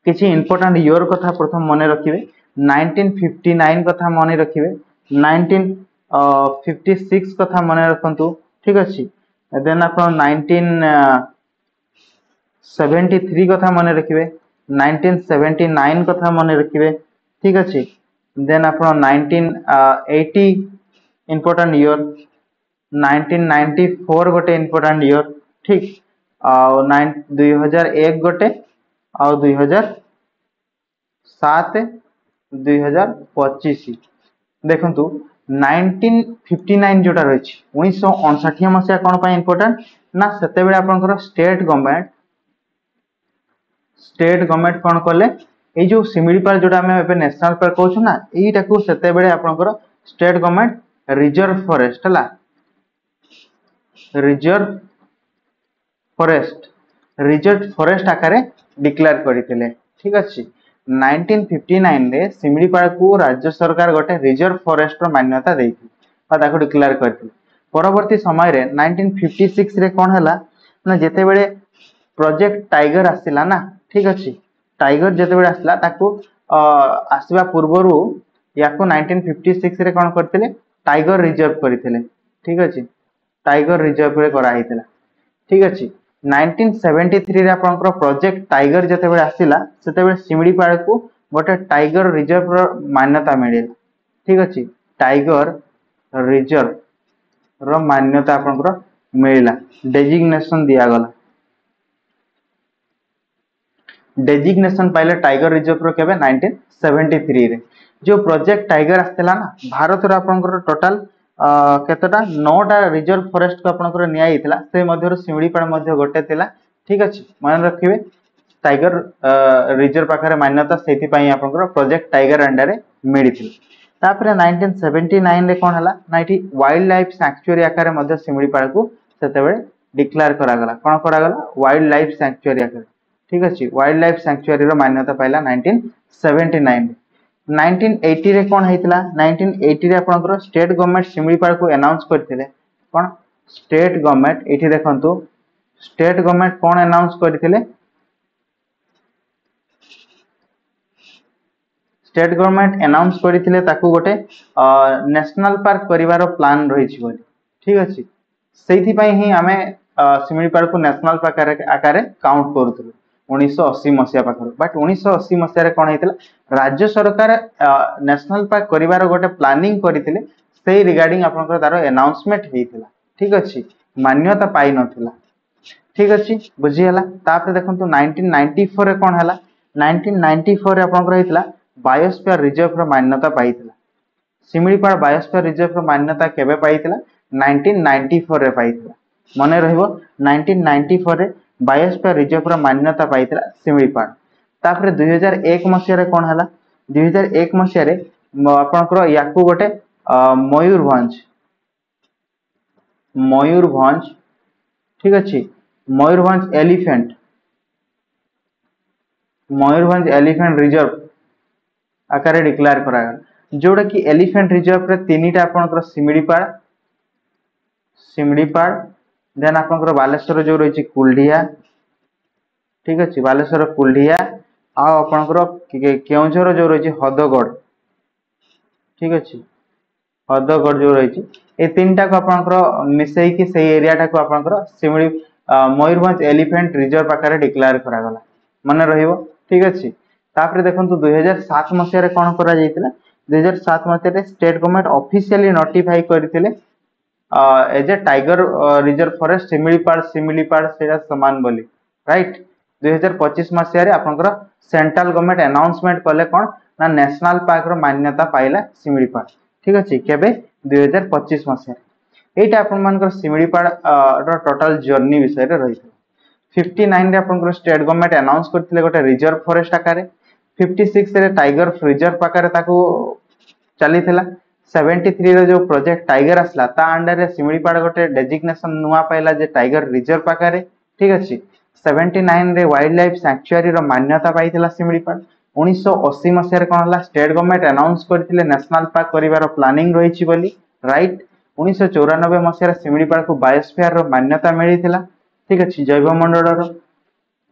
किछि इंपोर्टेंट ईयर कथा प्रथम मने रखिबे 1959 कथा मने रखिबे 1956 कथा मने रखंतु। ठीक अछि देन आपण 1973 कथा मने रखिबे 1979 कथा मने रखिबे। ठीक अछि देन आपण 1980 इंपोर्टेंट ईयर 1994 गोटे इंपोर्टेंट ईयर। ठीक आ 2001 गोटे आ 2007 2025 देखंतु 1959 जोटा रही 1959 मसिया कोन पय इंपोर्टेंट ना सेते बेले आपनकर स्टेट गवर्नमेंट कोन करले ए जो शिमिलीपाल जोटा हमें एबे नेशनल पार्क कहू ना एटा को सेते बेले आपनकर स्टेट गवर्नमेंट रिजर्व फॉरेस्ट आकारे डिक्लेयर करथिले। ठीक अछि 1959 रे शिमिलीपाल को राज्य सरकार गोटे रिजर्व फॉरेस्ट रो मान्यता देथि बा ताको डिक्लेयर करथि। परवर्ती समय रे 1956 रे कोन हला ना जेते बेले प्रोजेक्ट टाइगर आसिला ना। ठीक अछि टाइगर जेते बेले आसला ताको आसीबा पूर्वरु याको 1956 रे कोन करथिले टाइगर रिजर्व करथिले। ठीक अछि टाइगर रिजर्व रे करा हितला। ठीक अछि 1973 रे आपनकर प्रोजेक्ट टाइगर जेते बेले आसिला सेते बेले शिमिलीपाल को गोटे टाइगर रिजर्व रो मान्यता मिलिला। ठीक अछि टाइगर रिजर्व रो मान्यता आपनकर मिलला डेजिग्नेशन दिया गला डेजिग्नेशन पाइले टाइगर रिजर्व रो केबे 1973 रे जो प्रोजेक्ट टाइगर आस्तेला ना भारत रो आपनकर टोटल केतटा 9टा रिजर्व फॉरेस्ट को आपनकर निया हितला से मध्य सिमड़ीपाड़ मध्य गोटे थिला ठीक अछि मन रखिबे टाइगर रिजर्व पाखरे मान्यता सेति पई आपनकर प्रोजेक्ट टाइगर अंडर रे मिलिथिल तापरे 1979 रे कोन हला नाइटी वाइल्ड लाइफ सैंक्चुअरी आकारे मध्य सिमड़ीपाड़ को सेतेबे डिक्लेयर करा गला कोन करा गला वाइल्ड लाइफ सैंक्चुअरी आकारे ठीक अछि वाइल्ड लाइफ सैंक्चुअरी रो मान्यता पाइला 1979 1980 रे कोन हेतिला 1980 रे आपनकर स्टेट गवर्नमेंट सिमड़ीपाड़ को अनाउंस करथिले कोन स्टेट गवर्नमेंट एठी देखंतु स्टेट गवर्नमेंट कोन अनाउंस करथिले स्टेट गवर्नमेंट अनाउंस करथिले ताकू गोटे नेशनल पार्क करिवारो प्लान रहिछि बोली ठीक अछि सेहि पई ही हमें सिमड़ीपाड़ को national park आकारे count करथुलु 1980 मसिया Pakhar but 1980 मसिया रे कोन हेतिला राज्य सरकार नेशनल पार्क करिवारो गोटे प्लानिंग करथिले सेही रिगार्डिंग आपनकर तारो अनाउंसमेंट हेतिला ठीक अछि मान्यता पाई नथिला ठीक अछि बुझी हला तापर देखंतु 1994 रे कोन हला 1994 रे आपनकर हेतिला बायोस्फीयर रिजर्व रो मान्यता पाइथिला सिमड़ीपाड़ बायोस्फीयर रिजर्व रो मान्यता केबे पाइथिला 1994 रे पाइथिला मने रहइबो 1994 रे बायोस्फीयर रिजर्व रो मान्यता पाइथिला सिमड़ीपाड़ तापर 2001 मसिया रे कोन हला 2001 मसिया रे आपनकर याकू गोटे मयूरभंज ठीक अछि मयूरभंज एलिफेंट रिजर्व आकारे डिक्लेयर करा गला जोड़ा कि एलिफेंट रिजर्व रे तीनीटा आपनकर सिमड़ीपाड़ देन आपनकर बालेश्वर जो रहिछि कुलढिया ठीक अछि बालेश्वर कुलढिया आ आपनकर केउझर जो रहिछि हदगड़ ठीक अछि हदगड़ जो रहिछि ए तीनटा को आपनकर मिसई कि सेही एरियाटा को आपनकर सिमड़ी मयूरभंज एलिफेंट रिजर्व आकारे डिक्लेयर करा गला मने रहिबो ठीक अछि तापर देखंतु 2007 मसिया रे कोन करा जायतिला 2007 मसिया रे स्टेट गवर्नमेंट ऑफिशियली नोटिफाई करथिले as a tiger reserve forest Similipal सेरा समान बोली राइट 2025 मसिया रे आपनकर सेंट्रल गवर्नमेंट अनाउंसमेंट कले कोन ना नेशनल पार्क रो मान्यता पाइला सिमिलीपाड़ ठीक अछि केबे 2025 मसिया एटा आपन मानकर सिमिलीपाड़ रो टोटल जर्नी विषय रे रही 59 रे आपनकर स्टेट गवर्नमेंट अनाउंस करथिले गोटे रिजर्व फॉरेस्ट आकारे 56 रे टाइगर रिजर्व आकारे ताको चलीथिला 73 रे जो प्रोजेक्ट टाइगर असला ता अंडर रे सिमिलीपाड़ गोटे डेजिग्नेशन नुवा पाइला जे टाइगर रिजर्व आकारे ठीक अछि 79 रे वाइल्ड लाइफ सैंक्चुअरी रो मान्यता पाइथिला सिमिलीपाड़ 1980 मसिया रे कोन हला स्टेट गवर्नमेंट अनाउंस करथिले नेशनल पार्क करिवारो प्लानिंग रहिछि बोली राइट 1994 मसिया रे सिमिलीपाड़ को बायोस्फीयर रो मान्यता मिलिथिला ठीक अछि जैवमंडल रो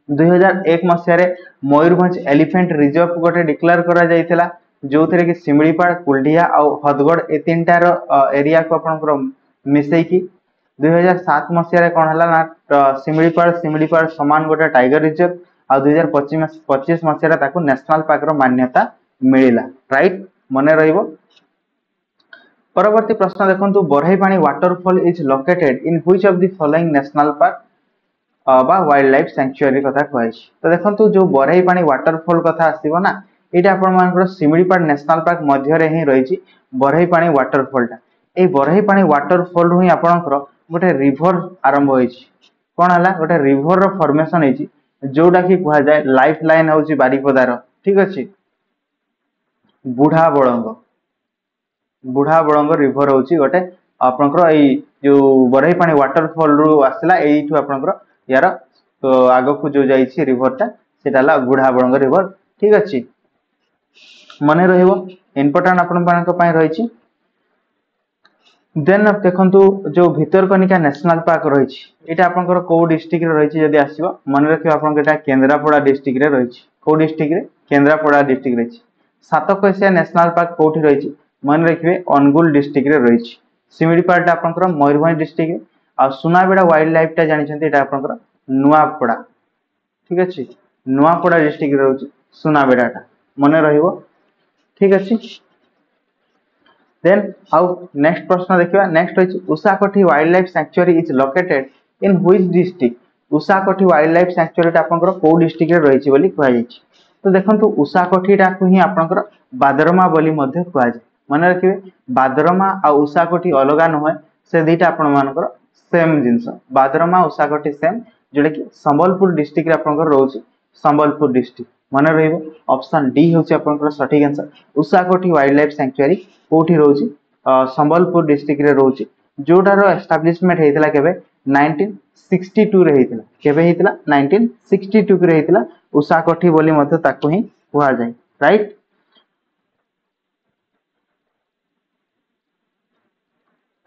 2001 मसिया रे मयूरभंज एलिफेंट रिजर्व गोटे डिक्लेयर करा जायतिला जो थरे कि सिमड़ीपाड़ कुलढिया आ हदगड़ ए तीनटा रो एरिया को आपनकर मिसई की 2007 मसिया रे कोन हला ना सिमड़ीपाड़ समान गोटे टाइगर रिजर्व आ 2025 मसिया रे ताको नेशनल पार्क रो मान्यता मिलिला राइट मने रहिबो परवर्ती प्रश्न देखंतु Barehipani waterfall is located in which of the following national park बा वाइल्ड लाइफ सैंक्चुअरी कथा कहै तो देखंतु जो बरहईपाणी वाटरफॉल कथा आसीबो ना एटा आपण मानकर सिमड़ीपाड़ नेशनल पार्क मध्य रे ही रहिछि बरहईपाणी वाटरफॉल टा ए बरहईपाणी वाटरफॉल रू ही आपनकर गोटे रिवर आरंभ होइछि कोन हला गोटे रिवर रो फॉर्मेशन हेछि जोटा कि कहै जाय लाइफ लाइन होछि बारीपदार ठीक अछि बुढ़ा बळंग रिवर होछि गोटे आपनकर एई जो बरहईपाणी वाटरफॉल रू आसला एइठु आपनकर यार तो आगो को जो जाइछि रिवर टा सेटा हला बुढ़ा बळंग रिवर ठीक अछि मने रहिबो इंपोर्टेंट आपन मानक पय रहिछि देन देखंतु जो भितरकनिका नेशनल पार्क रहिछि एटा आपनकर को डिस्ट्रिक्ट रे रहिछि जदी आसीबो मने रखियो आपन एटा केंद्रापड़ा डिस्ट्रिक्ट रे रहिछि को डिस्ट्रिक्ट रे केंद्रापड़ा डिस्ट्रिक्ट रहिछि सातकोशिया नेशनल पार्क कोठी रहिछि मने रखिबे अनुगुल डिस्ट्रिक्ट रे रहिछि सिमिलीपाड़ टा आपनकर मयूरभंज डिस्ट्रिक्ट आ सुनाबेड़ा वाइल्ड लाइफ टा जानिछन्ती एटा आपनकर नुआपड़ा ठीक अछि नुआपड़ा डिस्ट्रिक्ट रे रहुछि सुनाबेड़ा टा मने रहिबो ठीक अछि देन आउ नेक्स्ट प्रश्न देखिबा नेक्स्ट होइछ Ushakothi wild life sanctuary is located in which district Ushakothi wild life sanctuary आपनकर को डिस्ट्रिक्ट रे रहिछि बोली कहै छि तो देखंतु उषाकोठी को ही आपनकर बादरमा बोली मध्ये कहै छै मन रखिबे बादरमा आ उषाकोठी अलगा नहय से दीटा आपन मानकर सेम जिंस बादरमा उषाकोठी सेम जोडा कि संबलपुर डिस्ट्रिक्ट रे आपनकर रहउछि संबलपुर डिस्ट्रिक्ट मन रहइबो ऑप्शन डी होछि आपनकर सटीक आंसर उषाकोठी वाइल्ड लाइफ सैंक्चुअरी कोठी रहउछि संबलपुर डिस्ट्रिक्ट रे रहउछि जोटार एस्टैब्लिशमेंट हेतिला केबे 1962 रे हेतिला केबे हेतिला 1962 रे हेतिला उषाकोठी बोली मध्ये ताको ही कुहा जाय राइट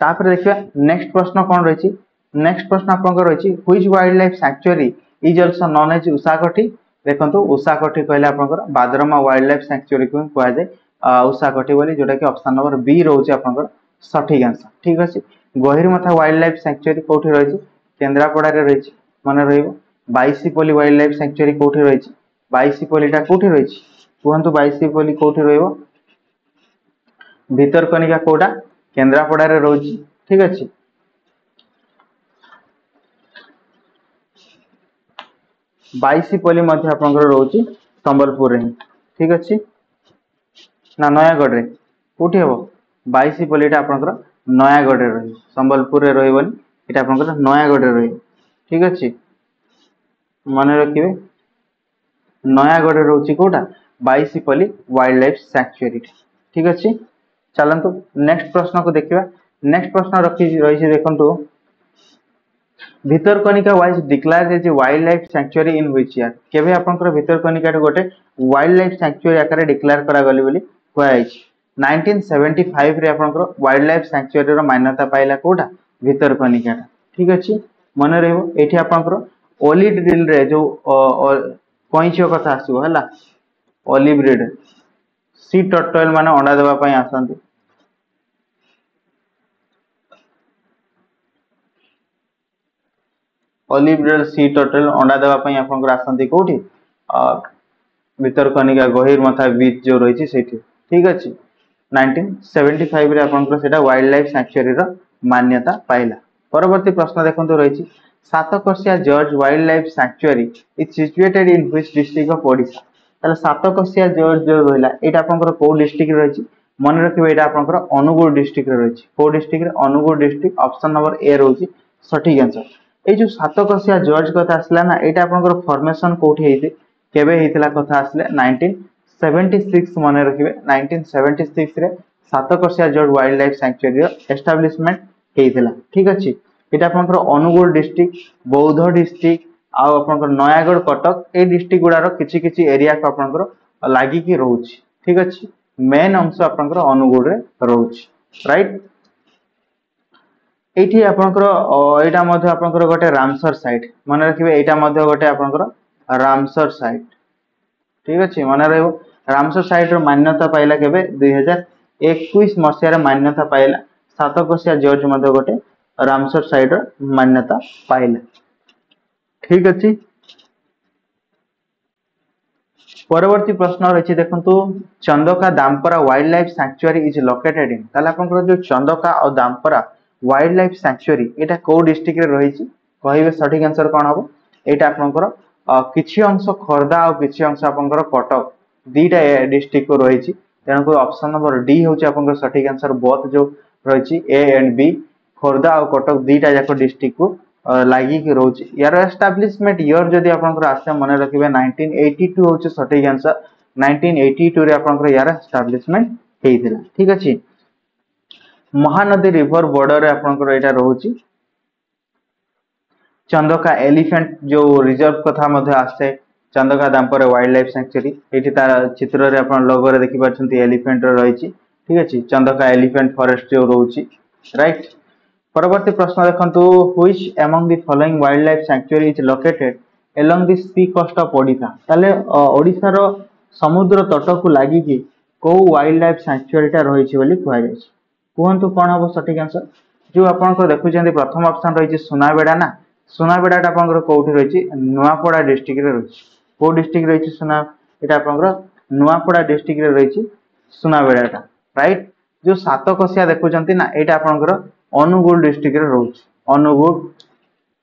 तापर देखिबा नेक्स्ट प्रश्न कोन रहिछि नेक्स्ट प्रश्न आपनकर रहिछि which wild life sanctuary is also known as Ushakothi देखंतु उषाकोठी कहले आपनकर बादरमा वाइल्ड लाइफ सैंक्चुअरी को कुहा जाय उषाकोठी बोली जोटा कि ऑप्शन नंबर बी रहउछि आपनकर सटीक आंसर ठीक अछि गहिरमथा वाइल्ड लाइफ सैंक्चुअरी कोठी रहिछि केंद्रापड़ा रे रहिछि मन रहिबो बाईसीपल्ली वाइल्ड लाइफ सैंक्चुअरी कोठी रहिछि बाईसीपल्लीटा कोठी रहिछि कुहंतु बाईसीपल्ली कोठी रहइबो भितरकनिका कोटा केंद्रापड़ा रे रहउछि ठीक अछि बाईसीपल्ली मध्ये आपनकर रहउछि संबलपुर रे ठीक अछि ना नयागढ़ रे कोठी हबो बाईसीपल्लीटा आपनकर नयागढ़ रे रही संबलपुर रे रहिबनी एटा आपनकर नयागढ़ रे रही ठीक अछि मन रखिबे नयागढ़ रे रहउछि कोटा बाईसीपल्ली वाइल्ड लाइफ सैंक्चुअरी ठीक अछि चलंतु नेक्स्ट प्रश्न को देखिबा नेक्स्ट प्रश्न रखि रही देखंतु Bhitarkanika was declared as wild life sanctuary in which year केबे आपनकर भितरकनिका गोटे वाइल्ड लाइफ सैंक्चुअरी आकार डिक्लेयर करा गली बोली कहै छि 1975 रे आपनकर वाइल्ड लाइफ सैंक्चुअरी रो मान्यता पाइला कोटा भितरकनिका ठीक अछि मन रहबो एठी आपनकर ओलिव रील रे जो कोइछो कथा आसो हला ओलिव रील सी टर्टल माने अंडा देबा पई आसंती ओलिव रील सी टर्टल अंडा देबा पई आपनकर आसंती कोठी भितरकनिका गहिरमथा बीच जो रहिछि सेठी ठीक अछि 1975 रे आपनकर सेटा वाइल्ड लाइफ सैंक्चुअरी रो मान्यता पाइला परवर्ती प्रश्न देखंतु रहिछि Satkosia gorge wild life sanctuary is situated in which district of Odisha ताले सातकोशिया जॉर्ज जो रहला एटा आपनकर को डिस्ट्रिक्ट रे रहिछि मन रखिबे एटा आपनकर अनुगुळ डिस्ट्रिक्ट रे रहिछि को डिस्ट्रिक्ट रे अनुगुळ डिस्ट्रिक्ट ऑप्शन नंबर ए रहउछि सटीक आंसर ए जो सातकोशिया जॉर्ज कथा आसला ना एटा आपनकर फॉर्मेशन कोठी हेति केबे हेतिला कथा आसले 1976 मन रखिबे 1976 रे सातकोशिया जॉर्ज वाइल्ड लाइफ सैंक्चुअरी रो एस्टैब्लिशमेंट हेतिला ठीक अछि एटा आपनकर अनुगुळ डिस्ट्रिक्ट बौद्ध डिस्ट्रिक्ट आ आपनकर नयागढ़ कटक ए डिस्ट्रिक्ट गुडारो किछि किछि एरिया को आपनकर लागि कि रहउछि ठीक अछि मेन अंश आपनकर अनुगुळ रे रहउछि राइट एठी आपनकर एटा मध्ये आपनकर गोटे रामसर साइट मन रखिबे एटा मध्ये गोटे आपनकर रामसर साइट ठीक अछि मन रहइबो रामसर साइट रो मान्यता पाइला केबे 2021 मसिया रे मान्यता पाइला सातकोशिया जॉर्ज मध्ये गोटे रामसर साइट रो मान्यता पाइला ठीक अछि परवर्ती प्रश्न रहिछि देखंतु Chandaka Dampara wild life sanctuary is located in ताला आपनकर जो चंदका और दामपरा वाइल्ड लाइफ सैंक्चुअरी एटा को डिस्ट्रिक्ट रे रहिछि कहिबे सटीक आंसर कोन हबो एटा आपनकर किछि अंश खोरदा और किछि अंश आपनकर कटक दीटा डिस्ट्रिक्ट को रहिछि तेन को ऑप्शन नंबर डी होछि आपनकर सटीक आंसर बोथ जो रहिछि ए एंड बी खोरदा और कटक दीटा जाको डिस्ट्रिक्ट को लागि कि रहउछि यार एस्टैब्लिशमेंट ईयर जदी आपनकर आसे मन रखिबे 1982 होछि सटीक आंसर 1982 रे आपनकर यार एस्टैब्लिशमेंट हेइथिला ठीक अछि महानदी रिवर बॉर्डर रे आपनकर एटा रहउछि चंदका एलिफेंट जो रिजर्व कथा मध्ये आसे चंदका दामपर वाइल्ड लाइफ सैंक्चुअरी एठी तार चित्र रे आपन लोगो रे देखि परछंती एलिफेंट रे रहिछि ठीक अछि चंदका एलिफेंट फॉरेस्ट जो रहउछि राइट परवर्ती प्रश्न देखंतु which among the following wild life sanctuary is located along the sea coast of Odisha ताले ओडिसा रो समुद्र तट को लागि कि को वाइल्ड लाइफ सैंक्चुअरी टा रहिछि बोली कहै छै कोहंतु कोन हबो सटीक आंसर जो आपन को देखुछन्ती प्रथम ऑप्शन रहिछि सुनाबेडा ना सुनाबेडाटा आपनकर कोठी रहिछि नुआपड़ा डिस्ट्रिक्ट रे रहिछि को डिस्ट्रिक्ट रहिछि सुना एटा आपनकर नुआपड़ा डिस्ट्रिक्ट रे रहिछि सुनाबेडाटा राइट जो सातकोशिया देखुचंती ना एटा आपनकर अनुगुल डिस्ट्रिक्ट रे रहउछ अनुगुल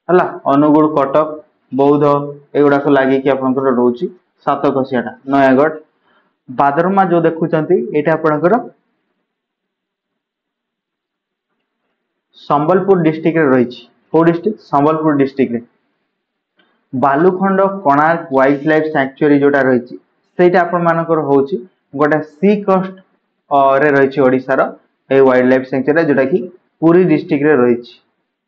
हला अनुगुल कटक बौद्ध एगुडा को लागि कि आपनकर रहउछ सातकोशियाटा नयागढ़ बादरमा जो देखुचंती एटा आपनकर संबलपुर डिस्ट्रिक्ट रे रहिछि को डिस्ट्रिक्ट संबलपुर डिस्ट्रिक्ट रे बालुखंड कोणार्क वाइल्ड लाइफ सैंक्चुअरी जोटा रहिछि सेटा आपन मानकर होउछि गोटे सी कोस्ट रे रहिछि ओडिसा रो ए वाइल्ड लाइफ सैंक्चुअरी जोटा कि पुरी डिस्ट्रिक्ट रे रहिछि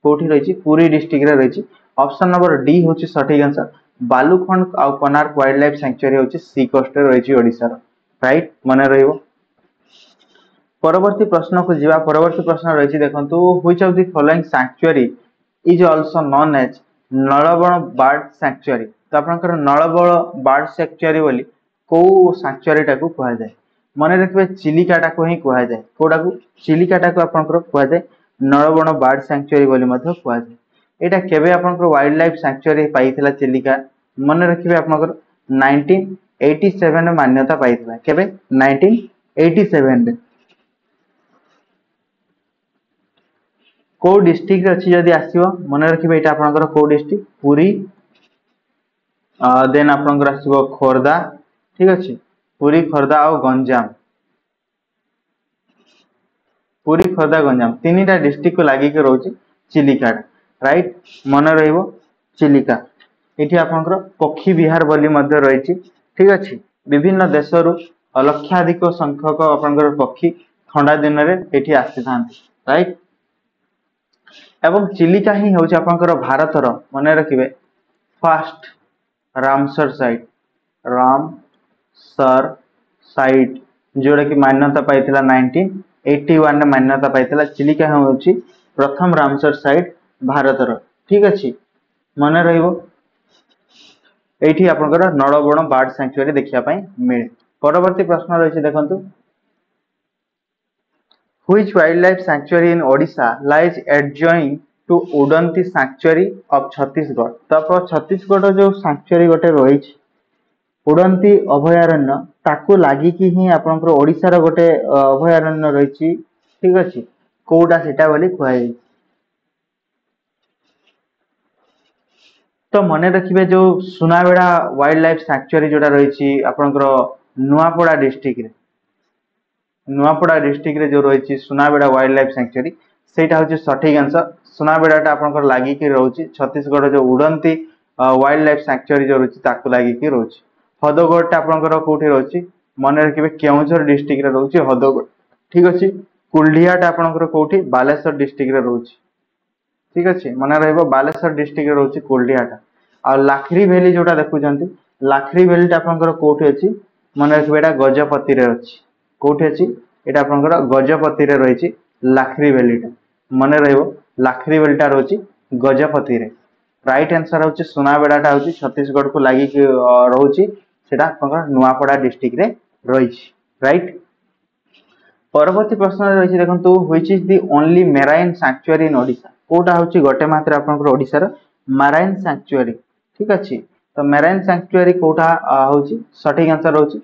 कोठी रहिछि पुरी डिस्ट्रिक्ट रे रहिछि ऑप्शन नंबर डी होछि सटीक आंसर बालुखंड आ कोणार्क वाइल्ड लाइफ सैंक्चुअरी होछि सी कोस्ट रे रहिछि ओडिसा रो राइट मने रहिबो परवर्ती प्रश्न को जीवा परवर्ती प्रश्न रही देखंतु which of the following sanctuary is also known as Nalaban bird sanctuary तो आपनकर नलबण बर्ड सैंक्चुअरी बोली को सैंक्चुअरी टाको कहा जाय मने रखबे चिलिका टाको ही कहा जाय कोडा को चिलिका टाको आपनकर कहा जाय नलबण बर्ड सैंक्चुअरी बोली मध्य कहा जाय एटा केबे आपनकर वाइल्ड लाइफ सैंक्चुअरी पाइथिला चिलिका मने रखबे आपनकर 1987 रे मान्यता पाइथिला केबे 1987 रे को डिस्ट्रिक्ट अच्छी जदि आसीबो मन रखिबे एटा आपनकर को डिस्ट्रिक्ट पुरी देन आपनकर आसीबो खोरदा ठीक अछि पुरी खोरदा और गंजाम पुरी खोरदा गंजाम तीनटा डिस्ट्रिक्ट को लागि के रहउची चिलिका राइट मन रहइबो चिलिका एठी आपनकर पक्षी विहार बोली मध्य रहिछि ठीक अछि विभिन्न देशरु लक्षाधिक संख्यक आपनकर पक्षी ठंडा दिन रे एठी आसीथांती राइट एवं चिलिका ही होଉଛି आपनकर भारतर मने रखिबे फर्स्ट रामसर साइट जोड़ा कि मान्यता पाइथिला 1981 ने मान्यता पाइथिला चिलिका होଉଛି प्रथम रामसर साइट भारतर ठीक अछि मने रहिबो एठी आपनकर नळबण बर्ड सैंक्चुअरी देखिया पई मिले परवर्ती प्रश्न रहिछि देखंतु Which wildlife sanctuary in Odisha lies adjoining to Udanti sanctuary of Chhattisgarh? तो आप छत्तीसगढ़ जो sanctuary गोटे रही उड़ंती अभयारण्य ताकू लागि कि ही आपनकर ओडिसा रो गोटे अभयारण्य रही ठीक अछि कोडा सेटा बोली कहै तो मने रखिबे जो सुनाबेड़ा वाइल्ड लाइफ सैंक्चुअरी जोटा रही आपनकर नुआपड़ा डिस्ट्रिक्ट रे नुआपड़ा डिस्ट्रिक्ट रे जो रही सुनाबेड़ा वाइल्ड लाइफ सैंक्चुअरी सेटा होची सटीक आंसर सुनाबेड़ाटा आपनकर लागि कि रहउची छत्तीसगढ़ जो उड़ंती वाइल्ड लाइफ सैंक्चुअरी जो रही ताकू लागि कि रहउची हदगढ़टा आपनकर कोठी रहउची मने रखिबे केउझर डिस्ट्रिक्ट रे रहउची हदगढ़ ठीक अछि कुल्ढियाटा आपनकर कोठी बालेश्वर डिस्ट्रिक्ट रे रहउची ठीक अछि मने रहइबो बालेश्वर डिस्ट्रिक्ट रे रहउची कुल्ढियाटा आ लाखरी वैली जोटा देखुचंती लाखरी वैलीटा आपनकर कोठी अछि मने रखिबे एटा गजपति रे अछि कोठी अछि एटा आपनकर गजपति रे रहिछि लाखरी वैलीटा मने रहइबो लाखरी वैलीटा रहउछि गजपति रे राइट आंसर होछि सुनाबेड़ाटा होछि छत्तीसगढ़ को लागि कि रहउछि सेटा आपनकर नुआपड़ा डिस्ट्रिक्ट रे रहिछि राइट परवर्ती प्रश्न रहिछि देखंतु which is the only marine sanctuary in Odisha कोटा होछि गोटे मात्र आपनकर ओडिसा रो मेराइन सैंक्चुअरी ठीक अछि तो मेराइन सैंक्चुअरी कोटा होछि सटीक आंसर होछि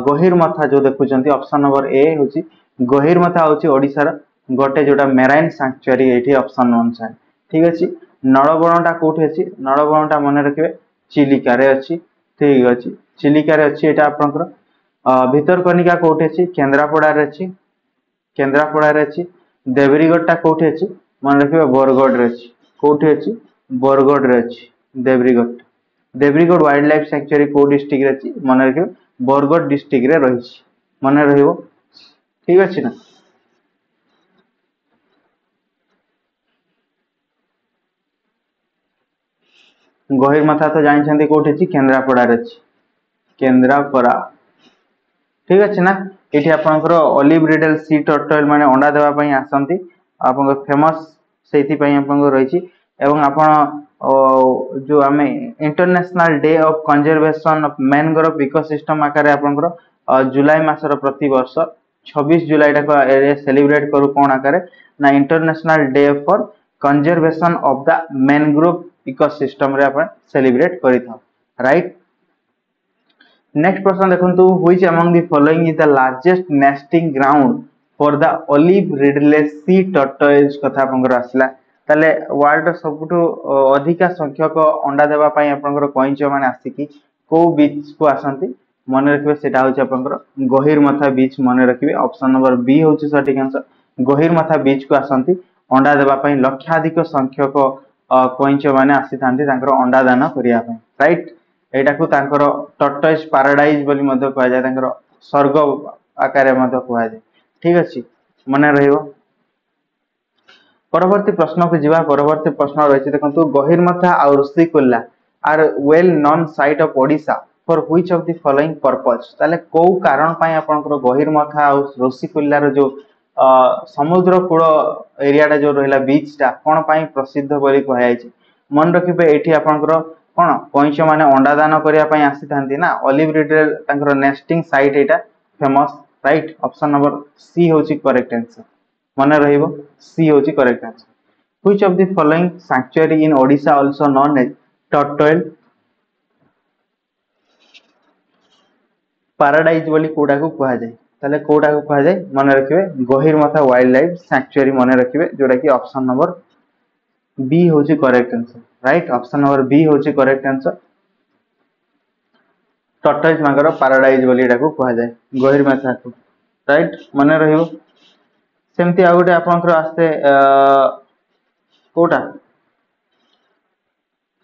गहिरमथा जो देखुचंती ऑप्शन नंबर ए होछि गहिरमथा होछि ओडिसा रो गोटे जोटा मेराइन सैंक्चुअरी एठी ऑप्शन अनुसार ठीक अछि नळबणटा कोठी अछि नळबणटा मने रखिबे चिलिका रे अछि ठीक अछि चिलिका रे अछि एटा आपनकर भितरकनिका कोठी अछि केंद्रापड़ा रे अछि केंद्रापड़ा रे अछि देवरीगढ़टा कोठी अछि मन रखिबे बरगढ़ रे अछि कोठी अछि बरगढ़ रे अछि देवरीगढ़ वाइल्ड लाइफ सैंक्चुअरी को डिस्ट्रिक्ट रे अछि मन रखिबे बरगढ़ डिस्ट्रिक्ट रे रहिछि मन रहिबो ठीक अछि ना गहिरमथा तो जानि छथि कोठी अछि केंद्रापड़ा रे अछि केंद्रापड़ा ठीक अछि ना एठी आपनकर ओलिव रिडल सी टर्टल माने अंडा देबा पई आसंती आपनकर फेमस सेति पई आपनकर रहिछि एवं आपण जो आमे international day of conservation of mangrove ecosystem आकारे आपनकर जुलाई मासर प्रति वर्ष 26 जुलाई टा को सेलिब्रेट करू कोन आकारे ना international day for conservation of the mangrove ecosystem रे आपण सेलिब्रेट करिथौ राइट नेक्स्ट प्रश्न देखंतु which among the following is the largest nesting ground for the olive ridley sea tortoise कथा आपनकर आसला ताले वर्ल्ड सबुठु अधिका संख्यक अंडा देबा पई आपनकर कइंच माने आसिकी को बीच को आसंती मन रखिबे सेटा होची आपनकर गहिरमथा बीच मन रखिबे ऑप्शन नंबर बी होची सटीक आंसर गहिरमथा बीच को आसंती अंडा देबा पई लक्षाधिक संख्यक कइंच माने आसी थांती तांकर अंडा दान करिया पई राइट एटा को तांकर टर्टोइज पैराडाइज बोली मध्य कहा जाय तांकर स्वर्ग आकार मध्य कहा जाय ठीक अछि मन रहिबो परवर्ती प्रश्न को जीवा परवर्ती प्रश्न रहिछि देखंतु गहिरमथा आ Rushikulya are well known site of Odisha for which of the following purpose ताले को कारण पई आपनकर गहिरमथा आ ऋषिकुल्ला रो जो समुद्र कूल एरिया जो रहिला बीच टा कोन पई प्रसिद्ध बोली कहा जायछि मन रखिबे एठी आपनकर कोन कइंच माने अंडा दान करिया पई आसी थांती ना ओलिव रिडल तांकर नेस्टिंग साइट एटा famous right option number C होची करेक्ट आंसर मन रहिबो सी होची correct answer which of the following sanctuary in Odisha also known as turtle paradise बोली कोडा को कहा जाय ताले कोडा को कहा जाय मन रखिबे गहिरमथा वाइल्ड लाइफ सैंक्चुअरी मन रखिबे जोडा कि ऑप्शन नंबर बी होची correct answer right option number B होची करेक्ट आंसर टर्टल्स मागर पैराडाइज बोली एटा को कहा जाय गहिरमथा को राइट मन रहिबो सेमती आ गोटे आपनकर आस्ते कोटा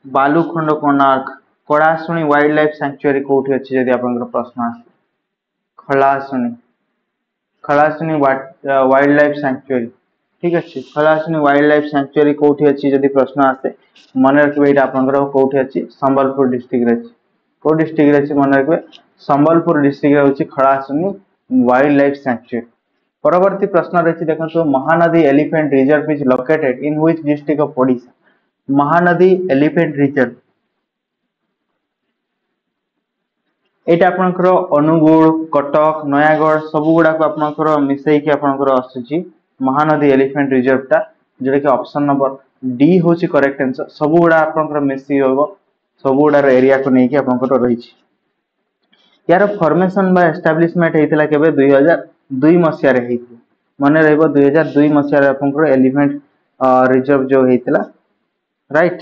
बालुखंड कोणार्क कड़ाशुणी वाइल्ड लाइफ सैंक्चुअरी कोठी अछि जदि आपनकर प्रश्न आसे खलासुनी वाइल्ड लाइफ सैंक्चुअरी ठीक अछि खलासुनी वाइल्ड लाइफ सैंक्चुअरी कोठी अछि जदि प्रश्न आसे मन रखबे एटा आपनकर कोठी अछि संबलपुर डिस्ट्रिक्ट रे को डिस्ट्रिक्ट रे मन रखबे संबलपुर डिस्ट्रिक्ट रे होछि खलासुनी वाइल्ड लाइफ सैंक्चुअरी परवर्ती प्रश्न रही देखो Mahanadi elephant reserve is located in which district of Odisha Mahanadi elephant reserve एटा आपनकर अनुगुल कटक नयागढ़ सब गुडा को आपनकर मिसई के आपनकर आसुची महानदी एलिफेंट रिजर्व टा जेटा कि ऑप्शन नंबर डी होची करेक्ट आंसर सब गुडा आपनकर मिसई होबो सब गुडार एरिया को नेकी आपनकर रही यार फॉर्मेशन बा एस्टैब्लिशमेंट हेतिला केबे 2002 मसिया रे हेति मने रहबो 2002 मसिया रे आपनकर एलिफेंट रिजर्व जो हेतिला राइट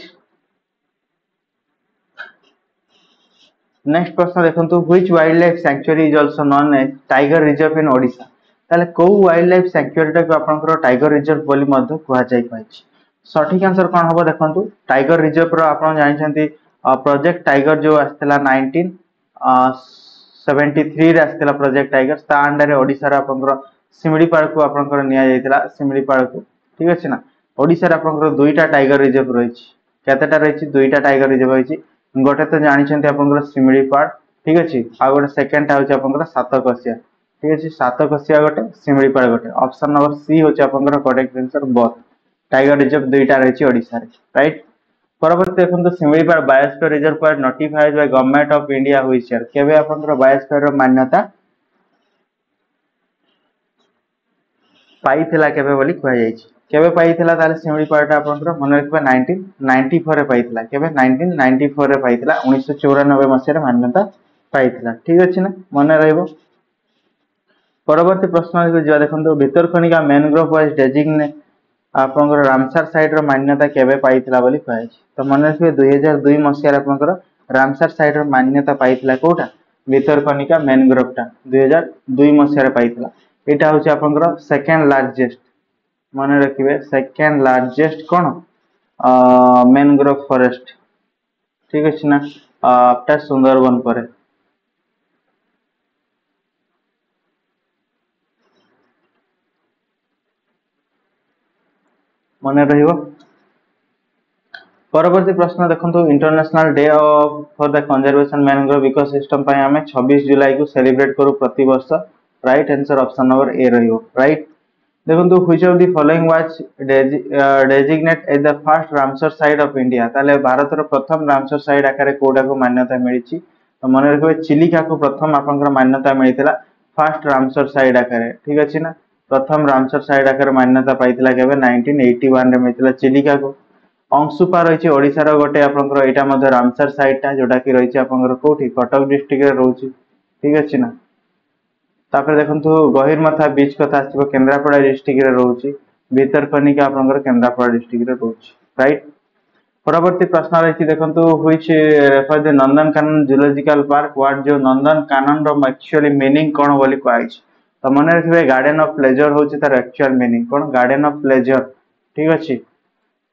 नेक्स्ट प्रश्न देखंतु which wild life sanctuary is also known as tiger reserve in Odisha ताले को वाइल्ड लाइफ सैंक्चुअरी टा को आपनकर टाइगर रिजर्व बोली मध्य कुहा जाय पाछि सठिक आंसर कोन हबो देखंतु टाइगर रिजर्व रो आपन जानि छथि प्रोजेक्ट टाइगर जो आस्तेला 1973 रे आस्तेला प्रोजेक्ट टाइगर ता अंडर रे ओडिसा रा आपनकर सिमडीपाड़ को आपनकर निया जायतिला सिमडीपाड़ को ठीक अछि ना ओडिसा रा आपनकर दुईटा टाइगर रिजर्व रहिछि केतेटा रहिछि दुईटा टाइगर रिजर्व रहिछि गोटे तो जानि छथि आपनकर सिमडीपाड़ ठीक अछि आ गोटे सेकंड टा होछि आपनकर सातकसिया ठीक अछि सातकसिया गोटे सिमडीपाड़ गोटे ऑप्शन नंबर सी होछि आपनकर correct answer both tiger reserve दुईटा रहिछि ओडिसा रे राइट परवर्ती देखंतु Similipal biosphere reserve for notified by government of India which year केबे आपनकर बायोस्फीयर रो मान्यता पाइथिला केबे बोली कहै जायछि केबे पाइथिला ताले सिमडीपाड़ टा आपनकर मन रखबा 1994 रे पाइथिला केबे 1994 रे पाइथिला 1994 मसिया रे मान्यता पाइथिला ठीक अछि ना मन रहइबो परवर्ती प्रश्न को जे देखंतु भितरकनिका मैनग्रोव वाज डेजिग्नेट आपनकर रामसर साइट रो मान्यता केबे पाइथिला बोली कहै छै तो मन रखबे 2002 मसिया रे आपनकर रामसर साइट रो मान्यता पाइथिला कोटा भितरकनिका मैनग्रोव टा 2002 मसिया रे पाइथिला एटा होछि आपनकर सेकंड लार्जेस्ट मन रखिबे सेकंड लार्जेस्ट कोन मैनग्रोव फॉरेस्ट ठीक अछि ना आफ्टर सुंदरबन परे मन रहिबो परवर्ती प्रश्न देखंतु international day of for the conservation mangrove ecosystem पय हमें 26 जुलाई को सेलिब्रेट करू प्रति वर्ष right answer option number A रहिबो राइट देखंतु which of the following was designate as the first Ramsar site of India ताले भारत रो प्रथम रामसर साइट आकारे कोडा को मान्यता मिलिछि तो मन रखबे चिलिका को प्रथम आपनकर मान्यता मिलितला फर्स्ट रामसर साइट आकारे ठीक अछि ना प्रथम रामसर साइट आकारे मान्यता पाइतला केबे 1981 रे मिलितला चिलिका को अंशुपा रहिछि ओडिसा रो गोटे आपनकर एटा मध्ये रामसर साइट ता जोटा कि रहिछि आपनकर कोठी कटक डिस्ट्रिक्ट रे रहउछि ठीक अछि ना तापर देखंतु गहिरमथा बीच कथा आसीबो केंद्रापड़ा डिस्ट्रिक्ट रे रहउची भितरकनिका आपनकर केंद्रापड़ा डिस्ट्रिक्ट रे रहउची राइट। परवर्ती प्रश्न रही देखो which refer the Nandankanan zoological park what जो नंदनकानन रो एक्चुअली मीनिंग कोन बोली कहै छै तो मन रखिबे गार्डन ऑफ प्लेजर होची तार actual meaning cone garden of pleasure ठीक अछि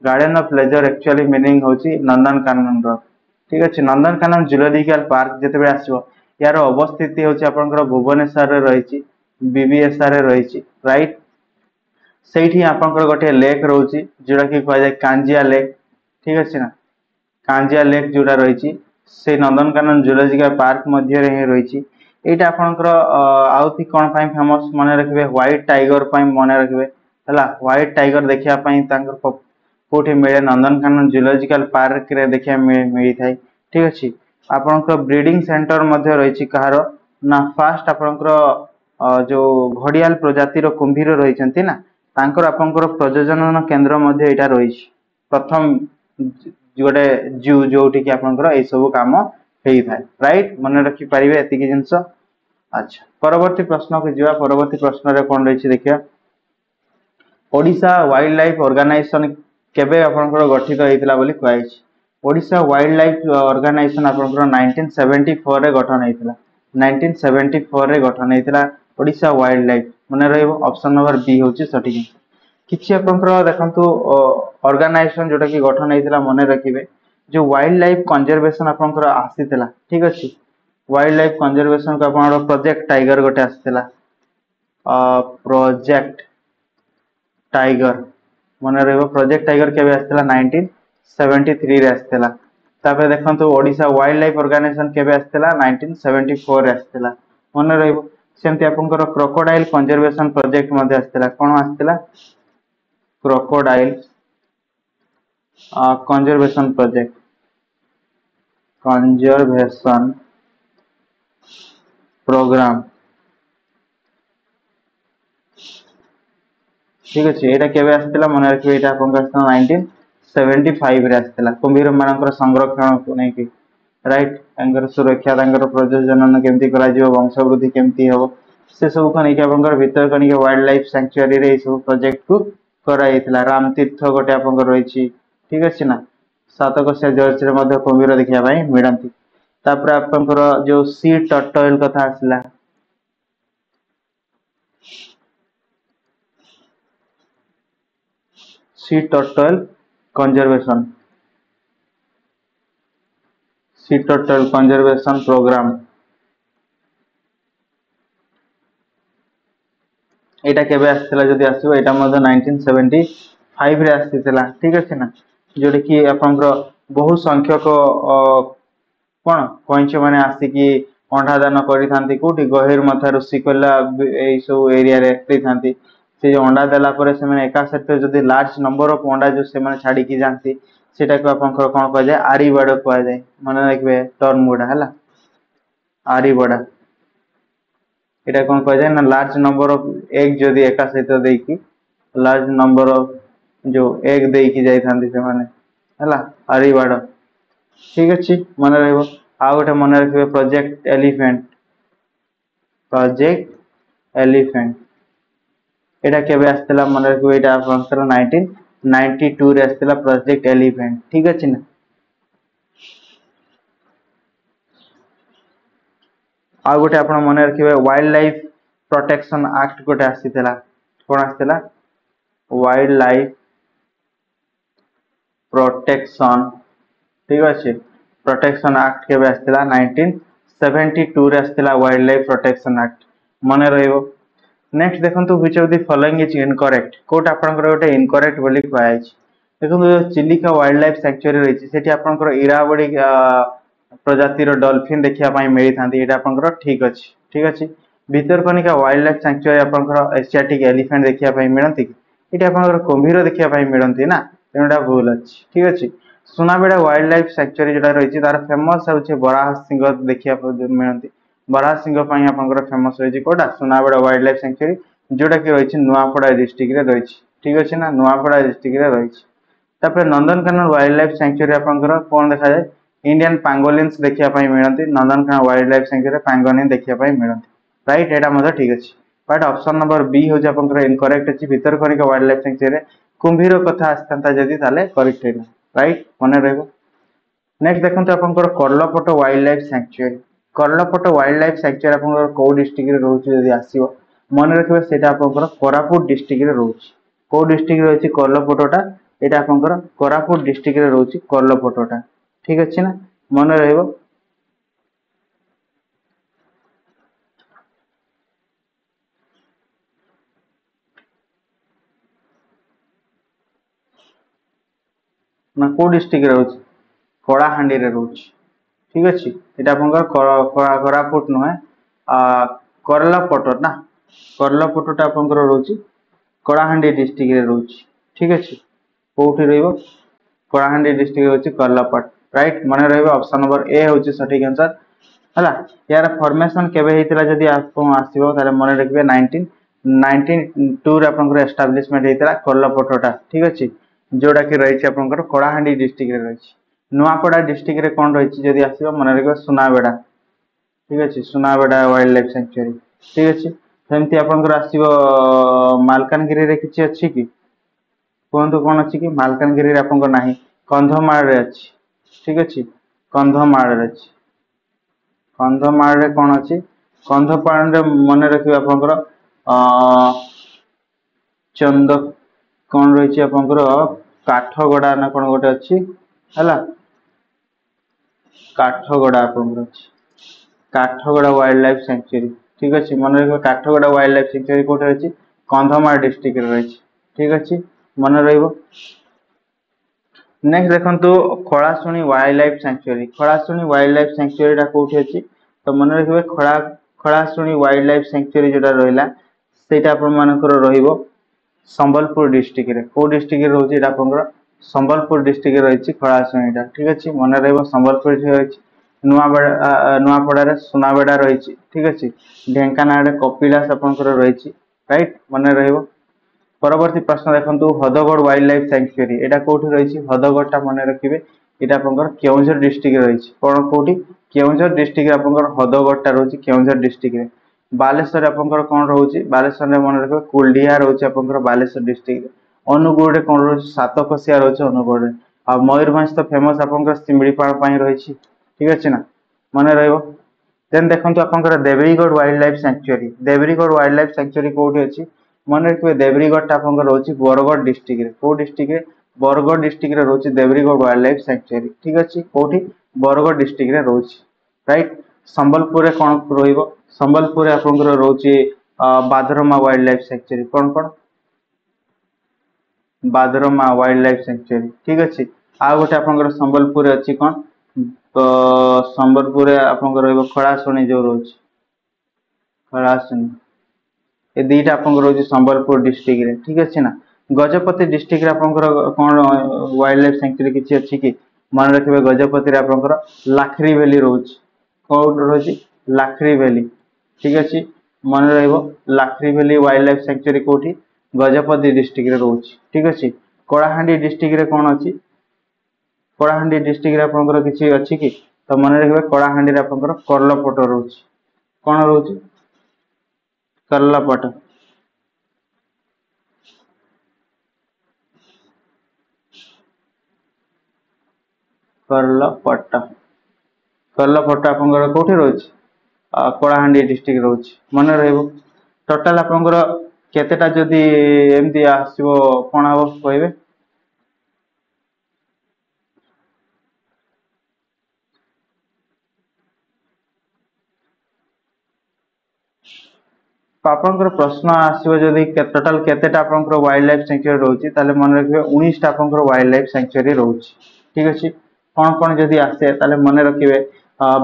garden of pleasure actually meaning होची नंदनकानन रो ठीक अछि। नंदनकानन जूलॉजिकल पार्क जते बे आसीबो यार अवस्थिति होची आपनकर भुवनेश्वर रे रहिची बीबीएसआर रे रहिची राइट। सेठी आपनकर गोटे लेक रहउची जोडा कि कहै जाय कांजिया लेक ठीक अछि ना कांजिया लेक जोडा रहिची से नंदनकानन जूलॉजिकल पार्क मध्य रे ही रहिची एटा आपनकर आउथि कोन पई फेमस माने रखबे व्हाइट टाइगर पई माने रखबे हला व्हाइट टाइगर देखिया पई तांकर कोठी मिले नंदनकानन जूलॉजिकल पार्क रे देखिया मिली थाई ठीक अछि। आपनकर ब्रीडिंग सेंटर मध्य रहिची कहारो ना फास्ट आपनकर जो घड़ियाल प्रजाति रो कुंभीर रहिचंती ना तांकर आपनकर प्रजनन केंद्र मध्य एटा रहिची प्रथम गोटे जू जोठी कि आपनकर ए सब काम हेई थाए राइट मन रखि परिबे एति कि जिंस। अच्छा परवर्ती प्रश्न को जीवा परवर्ती प्रश्न रे कोन रहिची देखिया ओडिशा वाइल्ड लाइफ ऑर्गेनाइजेशन केबे आपनकर गठित हेइतला बोली कहै छै ओडिशा वाइल्ड लाइफ ऑर्गेनाइजेशन आपनकर 1974 रे गठन हेइतला 1974 रे गठन हेइतला ओडिशा वाइल्ड लाइफ मन रहइबो ऑप्शन नंबर बी होची सटीक किछि आपनकर देखंतु ऑर्गेनाइजेशन जोटा कि गठन हेइतला मन रखिबे जो वाइल्ड लाइफ कंजर्वेशन आपनकर आसीतला ठीक अछि वाइल्ड लाइफ कंजर्वेशन का आपनकर प्रोजेक्ट टाइगर गोटे आसीतला प्रोजेक्ट टाइगर मन रहइबो प्रोजेक्ट टाइगर केबे आसीतला 1973 रे आसीतला तापर देखंतु ओडिशा वाइल्ड लाइफ ऑर्गेनाइजेशन केबे आसीतला 1974 रे आसीतला मन रहइबो सेमति आपनकर क्रोकोडाइल कंजर्वेशन प्रोजेक्ट मध्ये आसीतला कोन आसीतला crocodile conservation project conservation program ठीक अछि एटा केबे आसीतला मन रखिबे एटा आपनकर 1975 रे आसीतला कुंभीर मानकर संरक्षण को नै कि राइट तांकर सुरक्षा तांकर प्रजनन केमति करा जिवो वंश वृद्धि केमति हो से सब को नै कि आपनकर भीतर कनिके वाइल्ड लाइफ सैंक्चुअरी रे सब प्रोजेक्ट को करा हेइतला राम तीर्थ गोटे आपनकर रहिछि ठीक अछि ना सातकोशिया जर्ज रे मध्ये कुंभीर देखिया भाई मिडंती तापर आपनकर जो सी टर्टल कथा आसला सी टर्टल कंजर्वेशन प्रोग्राम एटा केबे आसीतला जदी आसीबो एटा मध्ये 1975 रे आसीतला ठीक अछि ना जोडे कि आपनकर बहु संख्यक कोन कोइछ माने आसी कि अंडा दान करि थांती कोठी गहिर मथा ऋषिकला एई सब एरिया रे रहि थांती से अंडा देला परे से माने एका साथे जदी लार्ज नंबर ऑफ अंडा जो से माने छाडी कि जानती सेटा को आपनकर कोन कह जाय आरी बड कह जाय माने रखबे टर्म गुडा हला आरी बडा एटा कोन कह जाय ना लार्ज नंबर ऑफ एग जदी एका साथे देई कि लार्ज नंबर ऑफ जो एग देई कि जाय थांती से माने हला आरी बड ठीक अछि मन रहइबो आ गोटे मन रखबे प्रोजेक्ट एलिफेंट एटा केबे आस्तला मन रखबे एटा आपनकर 1992 रे आस्तला प्रोजेक्ट एलिफेंट ठीक अछि ना। आ गोटे आपण मन रखबे वाइल्ड लाइफ प्रोटेक्शन एक्ट गोटे आसीतला कोन आसीतला वाइल्ड लाइफ प्रोटेक्शन ठीक अछि प्रोटेक्शन एक्ट केबे आस्तला 1972 रे आस्तला वाइल्ड लाइफ प्रोटेक्शन एक्ट मन रहइबो। नेक्स्ट देखंतु which of the following is incorrect कोट आपनकर गोटे इनकरेक्ट बोली कहै छै देखंतु चिलिका वाइल्ड लाइफ सैंक्चुअरी रहिछि सेठी आपनकर इरावडी प्रजाति रो डॉल्फिन देखिया पई मिली थांती एटा आपनकर ठीक अछि भितरकनिका वाइल्ड लाइफ सैंक्चुअरी आपनकर एशियाटिक एलिफेंट देखिया पई मिलंती एटा आपनकर कुंभीर देखिया पई मिलंती ना एटा भूल अछि ठीक अछि। सुनाबेड़ा वाइल्ड लाइफ सैंक्चुअरी जोटा रहिछि तार फेमस होछि बराह सिंह देखिया पई मिलंती बराह सिंह पई आपनकर फेमस रहिछि कोटा सुनाबेड़ा वाइल्ड लाइफ सैंक्चुअरी जोटा कि रहिछि नुआपड़ा डिस्ट्रिक्ट रे रहिछि ठीक अछि ना नुआपड़ा डिस्ट्रिक्ट रे रहिछि। तापर नंदनकानन वाइल्ड लाइफ सैंक्चुअरी आपनकर कोन देखा जाय इंडियन पैंगोलिन्स देखिया पई मिलंती Nandankanan wild life sanctuary pangolin देखिया पई मिलंती राइट एटा मते ठीक अछि बट ऑप्शन नंबर बी हो जे आपनकर इनकरेक्ट अछि भितरकनिका वाइल्ड लाइफ सैंक्चुरी रे कुंभीर कथा आस्तंता जदी ताले करेक्ट है राइट मने रहबो नेक्स्ट देखंतु आपनकर Karlapat wildlife sanctuary Karlapat wildlife sanctuary आपनकर को डिस्ट्रिक्ट रे रहउछि जदी आसीबो मन रखिबे सेटा आपनकर कोरापुट डिस्ट्रिक्ट रे रहउछि को डिस्ट्रिक्ट रे अछि करलपटटा एटा आपनकर कोरापुट डिस्ट्रिक्ट रे रहउछि करलपटटा ठीक अछि ना मन रहइबो ना को डिस्ट्रिक्ट रे रहउछि कलाहांडी रे रहउछि ठीक अछि एटा आपनकर कोरापुट नहे आ करलपट ना करलपटटा आपनकर रहउछि कलाहांडी डिस्ट्रिक्ट रे रहउछि ठीक अछि कोठी रहइबो कलाहांडी डिस्ट्रिक्ट होछि करलपट राइट मन रहइबो ऑप्शन नंबर ए होछि सटीक आंसर हला यार फॉर्मेशन केबे हेतिला जदी आपन आसीबो ताले मन रखबे 1992 रे आपनकर एस्टैब्लिशमेंट हेतिला करलपटटा ठीक अछि जोडा कि रहिछि आपनकर कलाहांडी डिस्ट्रिक्ट रे रहिछि नुआपड़ा डिस्ट्रिक्ट रे कोन रहिछि जदी आसीबो मन रखबे सुनाबेडा ठीक अछि सुनाबेडा वाइल्ड लाइफ सैंक्चुरी ठीक अछि सेमति आपनकर आसीबो मालकानगिरी रे किछि अछि कि कोन कोन अछि कि मालकानगिरी रे आपनकर नाही कंधमाल रे अछि ठीक अछि कंधमाल रे अछि कंधमाल रे कोन अछि कंधमाल रे मन रखिबे आपनकर चंद कोन रहिछि आपनकर काठगोडा ना कोन गोटे अछि हला काठगोडा आपनकर अछि काठगोडा वाइल्ड लाइफ सैंक्चुरी ठीक अछि मन रखिबे काठगोडा वाइल्ड लाइफ सैंक्चुरी कोठे अछि कंधमाल डिस्ट्रिक्ट रे रहिछि ठीक अछि मन रहिबो नेक्स्ट देखंतु Khalasuni wildlife sanctuary Khalasuni wildlife sanctuary टा कोठी अछि तो मन रखिबे खळासुनी वाइल्ड लाइफ सैंक्चुरी जेटा रहिला सेटा आपन मानकर रहिबो संबलपुर डिस्ट्रिक्ट रे को डिस्ट्रिक्ट रे रहउछि एटा आपनकर संबलपुर डिस्ट्रिक्ट रे रहिछि खळासुनीटा ठीक अछि मन रहिबो संबलपुर रे रहिछि नुआपड़ा रे सुनाबेडा रहिछि ठीक अछि ढेंकानाल रे कपिलास आपनकर रहिछि राइट मन रहिबो परवर्ती प्रश्न देखंतु हदगढ़ वाइल्ड लाइफ सैंक्चुरी एटा कोठी रहिछि हदगढ़टा मन रखिबे एटा आपनकर केउंझर डिस्ट्रिक्ट रे रहिछि कोन कोठी केउंझर डिस्ट्रिक्ट रे आपनकर हदगढ़टा रहिछि केउंझर डिस्ट्रिक्ट रे बालेश्वर आपनकर कोन रहउछि बालेश्वर रे मन रखिबे कुलडिया रहउछि आपनकर बालेश्वर डिस्ट्रिक्ट रे अनुगुड़ रे कोन रहउछि सातकोसिया रहउछि अनुगुड़ रे आ मयूरभंज तो फेमस आपनकर सिमड़ीपाड़ पई रहिछि ठीक अछि ना मन रहइबो देन देखंतु आपनकर देवरीगढ़ वाइल्ड लाइफ सैंक्चुरी कोठी अछि मन रखिबे देवरीगढ़ आपनकर रहउछि बरगढ़ डिस्ट्रिक्ट रे को डिस्ट्रिक्ट रे बरगढ़ डिस्ट्रिक्ट रे रहउछि देवरीगढ़ वाइल्ड लाइफ सैंक्चुरी ठीक अछि कोठी बरगढ़ डिस्ट्रिक्ट रे रहउछि राइट संबलपुर रे कोन रहिबो संबलपुर रे आपनकर रहउछि बादरमा वाइल्ड लाइफ सैंक्चुरी कोन कोन बादरमा वाइल्ड लाइफ सैंक्चुरी ठीक अछि आ गोटे आपनकर संबलपुर रे अछि कोन तो संबलपुर रे आपनकर रहिबो खळासुनी जो रहउछि खळासुनी ए दीटा आपनकर रहउछि संबलपुर डिस्ट्रिक्ट रे ठीक अछि ना गजपति डिस्ट्रिक्ट रे आपनकर कोन वाइल्ड लाइफ सैंक्चुरी किछि अछि कि मन रखिबे गजपति रे आपनकर लाखरी वैली रहउछि कोन रहउछि लाखरी वैली ठीक अछि मन रहिबो Lakhari valley wild life sanctuary कोठी गजपति डिस्ट्रिक्ट रे रहउछि ठीक अछि कलाहांडी डिस्ट्रिक्ट रे कोन अछि कलाहांडी डिस्ट्रिक्ट रे आपनकर किछि अछि कि तो मन रखिबे कलाहांडी रे आपनकर करलपट रहउछि कोन रहउछि करलपट करलपट करलपट आपनकर कोठी रहउछि कलाहांडी डिस्ट्रिक्ट रहउछि मन रहइबो टोटल आपनकर केतेटा जदी एमदी आसीबो कोन हबो कहबे आपनकर प्रश्न आसीबो जदी टोटल केतेटा आपनकर वाइल्ड लाइफ सैंक्चुरी रहउछि ताले मन रखिबे 19 टा आपनकर वाइल्ड लाइफ सैंक्चुरी रहउछि ठीक अछि कोन कोन जदी आसे ताले मन रखिबे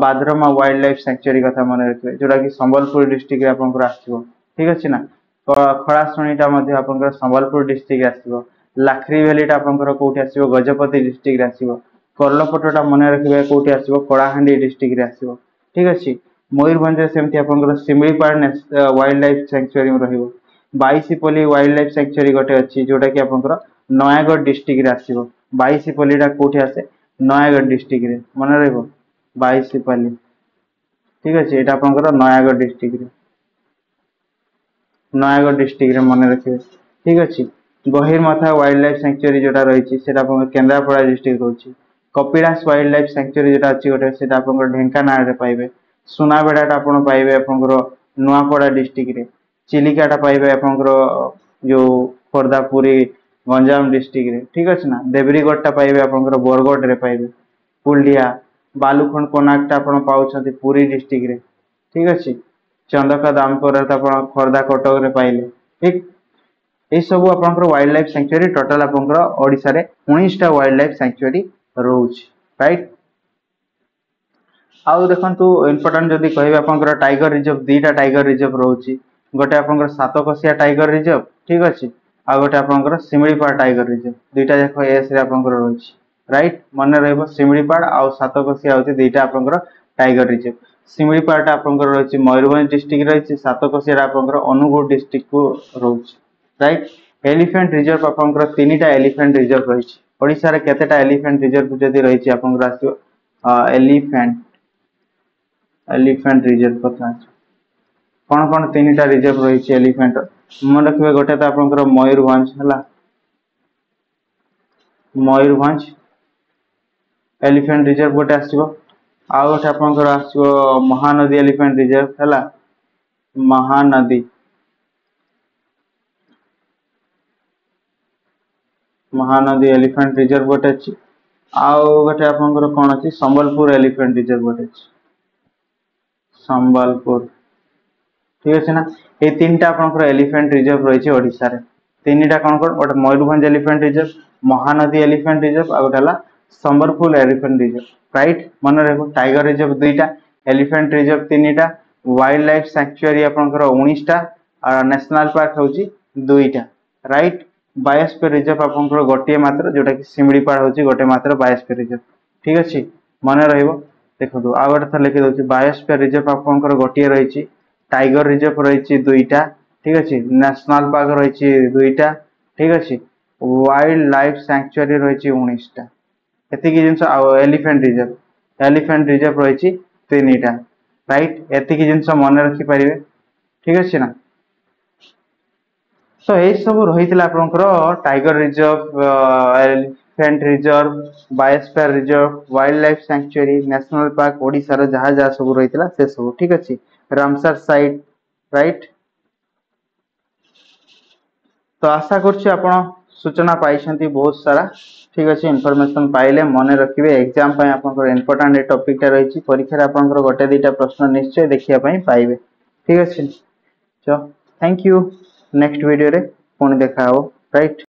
बादरमा वाइल्ड लाइफ सैंक्चुरी कथा मन रखिबे जोडा कि संबलपुर डिस्ट्रिक्ट रे आपनकर आसीबो ठीक अछि ना खळासुनीटा मध्ये आपनकर संबलपुर डिस्ट्रिक्ट रे आसीबो लाखरी वैलीटा आपनकर कोठी आसीबो गजपति डिस्ट्रिक्ट रे आसीबो करलपटटा मन रखिबे कोठी आसीबो कलाहांडी डिस्ट्रिक्ट रे आसीबो ठीक अछि मयूरभंज सेमति आपनकर सिमड़ीपाड़ वाइल्ड लाइफ सैंक्चुरी रहिबो बाईसीपल्ली वाइल्ड लाइफ सैंक्चुरी गोटे अछि जोटा कि आपनकर नयागढ़ डिस्ट्रिक्ट रे आसीबो बाईसीपल्लीटा कोठी आसे नयागढ़ डिस्ट्रिक्ट रे मन रहिबो बाईसीपल्ली ठीक अछि एटा आपनकर नयागढ़ डिस्ट्रिक्ट रे नयागढ़ डिस्ट्रिक्ट रे मन रखिए ठीक अच्छे। गहिरमथा वाइल्ड लाइफ सेंचुरी जोटा रही केन्द्रापड़ा डिस्ट्रिक्ट रोचे। कपिलास वाइल्ड लाइफ सेंचुरी जोटा अच्छी गोटे से ढेंकानाल पाइबे। सुनाबेड़ाटा आप पाइबे आपंकर नुआपड़ा डिस्ट्रिक्ट रे। चिलिकाटा पाइबे आपंकर जो खोर्धा पुरी गंजाम डिस्ट्रिक्ट रे ठीक अच्छे ना। देवरीगढ़टा पाइबे आपंकर बरगढ़ रे पाइबे। कुलडिया बालुखंड कोनाकटा आप पाउछंती पुरी डिस्ट्रिक्ट रे ठीक अच्छे। चंदका दामपुर खोर्धा कटक रे पाइले ठीक। ये सब आप वाइल्ड लाइफ सेंचुरी टोटाल आपंकर ओडिशा रे 19टा वाइल्ड लाइफ सेंचुरी रोच राइट। आउ देखंतु इम्पोर्टेंट जदि कहबे आपंकर टाइगर रिजर्व दीटा टाइगर रिजर्व रोची। गोटे आपंकर सातकोशिया टाइगर रिजर्व ठीक अच्छे। आ गोटे आपंकर सिमिलीपाल टाइगर रिजर्व दुईटा जाक एस रे आपंकर रोची राइट। मन रहइबो सिमिलीपाल आ सातकोशिया होती दुईटा आपंकर टाइगर रिजर्व। सिमिलीपालटा आपंकर रही मयूरभंज डिस्ट्रिक्ट रही। सातकोशिया आपंकर अनुगुड़ डिस्ट्रिक्ट को रोच राइट। एलिफेंट रिजर्व आपंकर 3टा एलिफेंट रिजर्व रही। ओडिशा रे केतेटा एलिफेंट रिजर्व जदि रही आपंकर आसीबो एलिफेंट एलिफेंट रिजर्व कथा कौन कौन 3टा रिजर्व रही एलिफेंट मन रखिए। गोटे तो आपंकर मयूरभंज है मयूरभंज एलिफेंट रिजर्व गोटे आसो। आउ गोटे आपंकर आसो महानदी एलिफेंट रिजर्व है महानदी महानदी एलिफेंट रिजर्व गोटे अच्छी। आउ गोटे आपंकर कौन अच्छी संबलपुर एलिफेंट रिजर्व गोटे अच्छी संबलपुर ठीक अच्छे ना। ये 3टा आपंकर एलिफेंट रिजर्व रही ओडिशा रे। 3टा कौन कौन गोटे Mayurbhanj elephant reserve Mahanadi elephant reserve आ गोटे संबलपुर एलिफेंट रिजर्व राइट। मन रखो टाइगर रिजर्व 2टा एलिफेंट रिजर्व 3टा वाइल्ड लाइफ सैंक्चुअरी आपंकर 19टा नेशनल पार्क होची 2टा राइट। बायोस्फीयर रिजर्व आपंकर गोटे मात्र जोटा कि सिमिलीपाल होची गोटे मात्र बायोस्फीयर रिजर्व ठीक अच्छे। मन रहिबो देखो आ गोटे थर लिखि दउची बायोस्फीयर रिजर्व आपंकर गोटे रही। टाइगर रिजर्व रही 2टा ठीक अच्छे। नेशनल पार्क रही 2टा ठीक अच्छे। वाइल्ड लाइफ सैंक्चुअरी रही 19टा एतिकी जिनस। एलिफेंट रिजर्व रही 3टा राइट। एतिकी जिनस मन रखि पारिबे ठीक अच्छे ना। तो ये सब रही tiger reserve elephant reserve biosphere reserve wild life sanctuary national park Odisha रो जहाँ जहाँ सब रही से सब ठीक अच्छे। Ramsar site right. तो आशा करछि आपण सूचना पाइछंती बहुत सारा ठीक अच्छे। इनफॉरमेशन पाइले मन रखिए एग्जाम आपंकर इम्पोर्टेंट टॉपिकटा रही परीक्षा आपंकर गोटे 2टा प्रश्न निश्चय देखिया पाइबे ठीक अच्छे। थैंक यू नेक्स्ट वीडियो रे पुणी देखा हो राइट।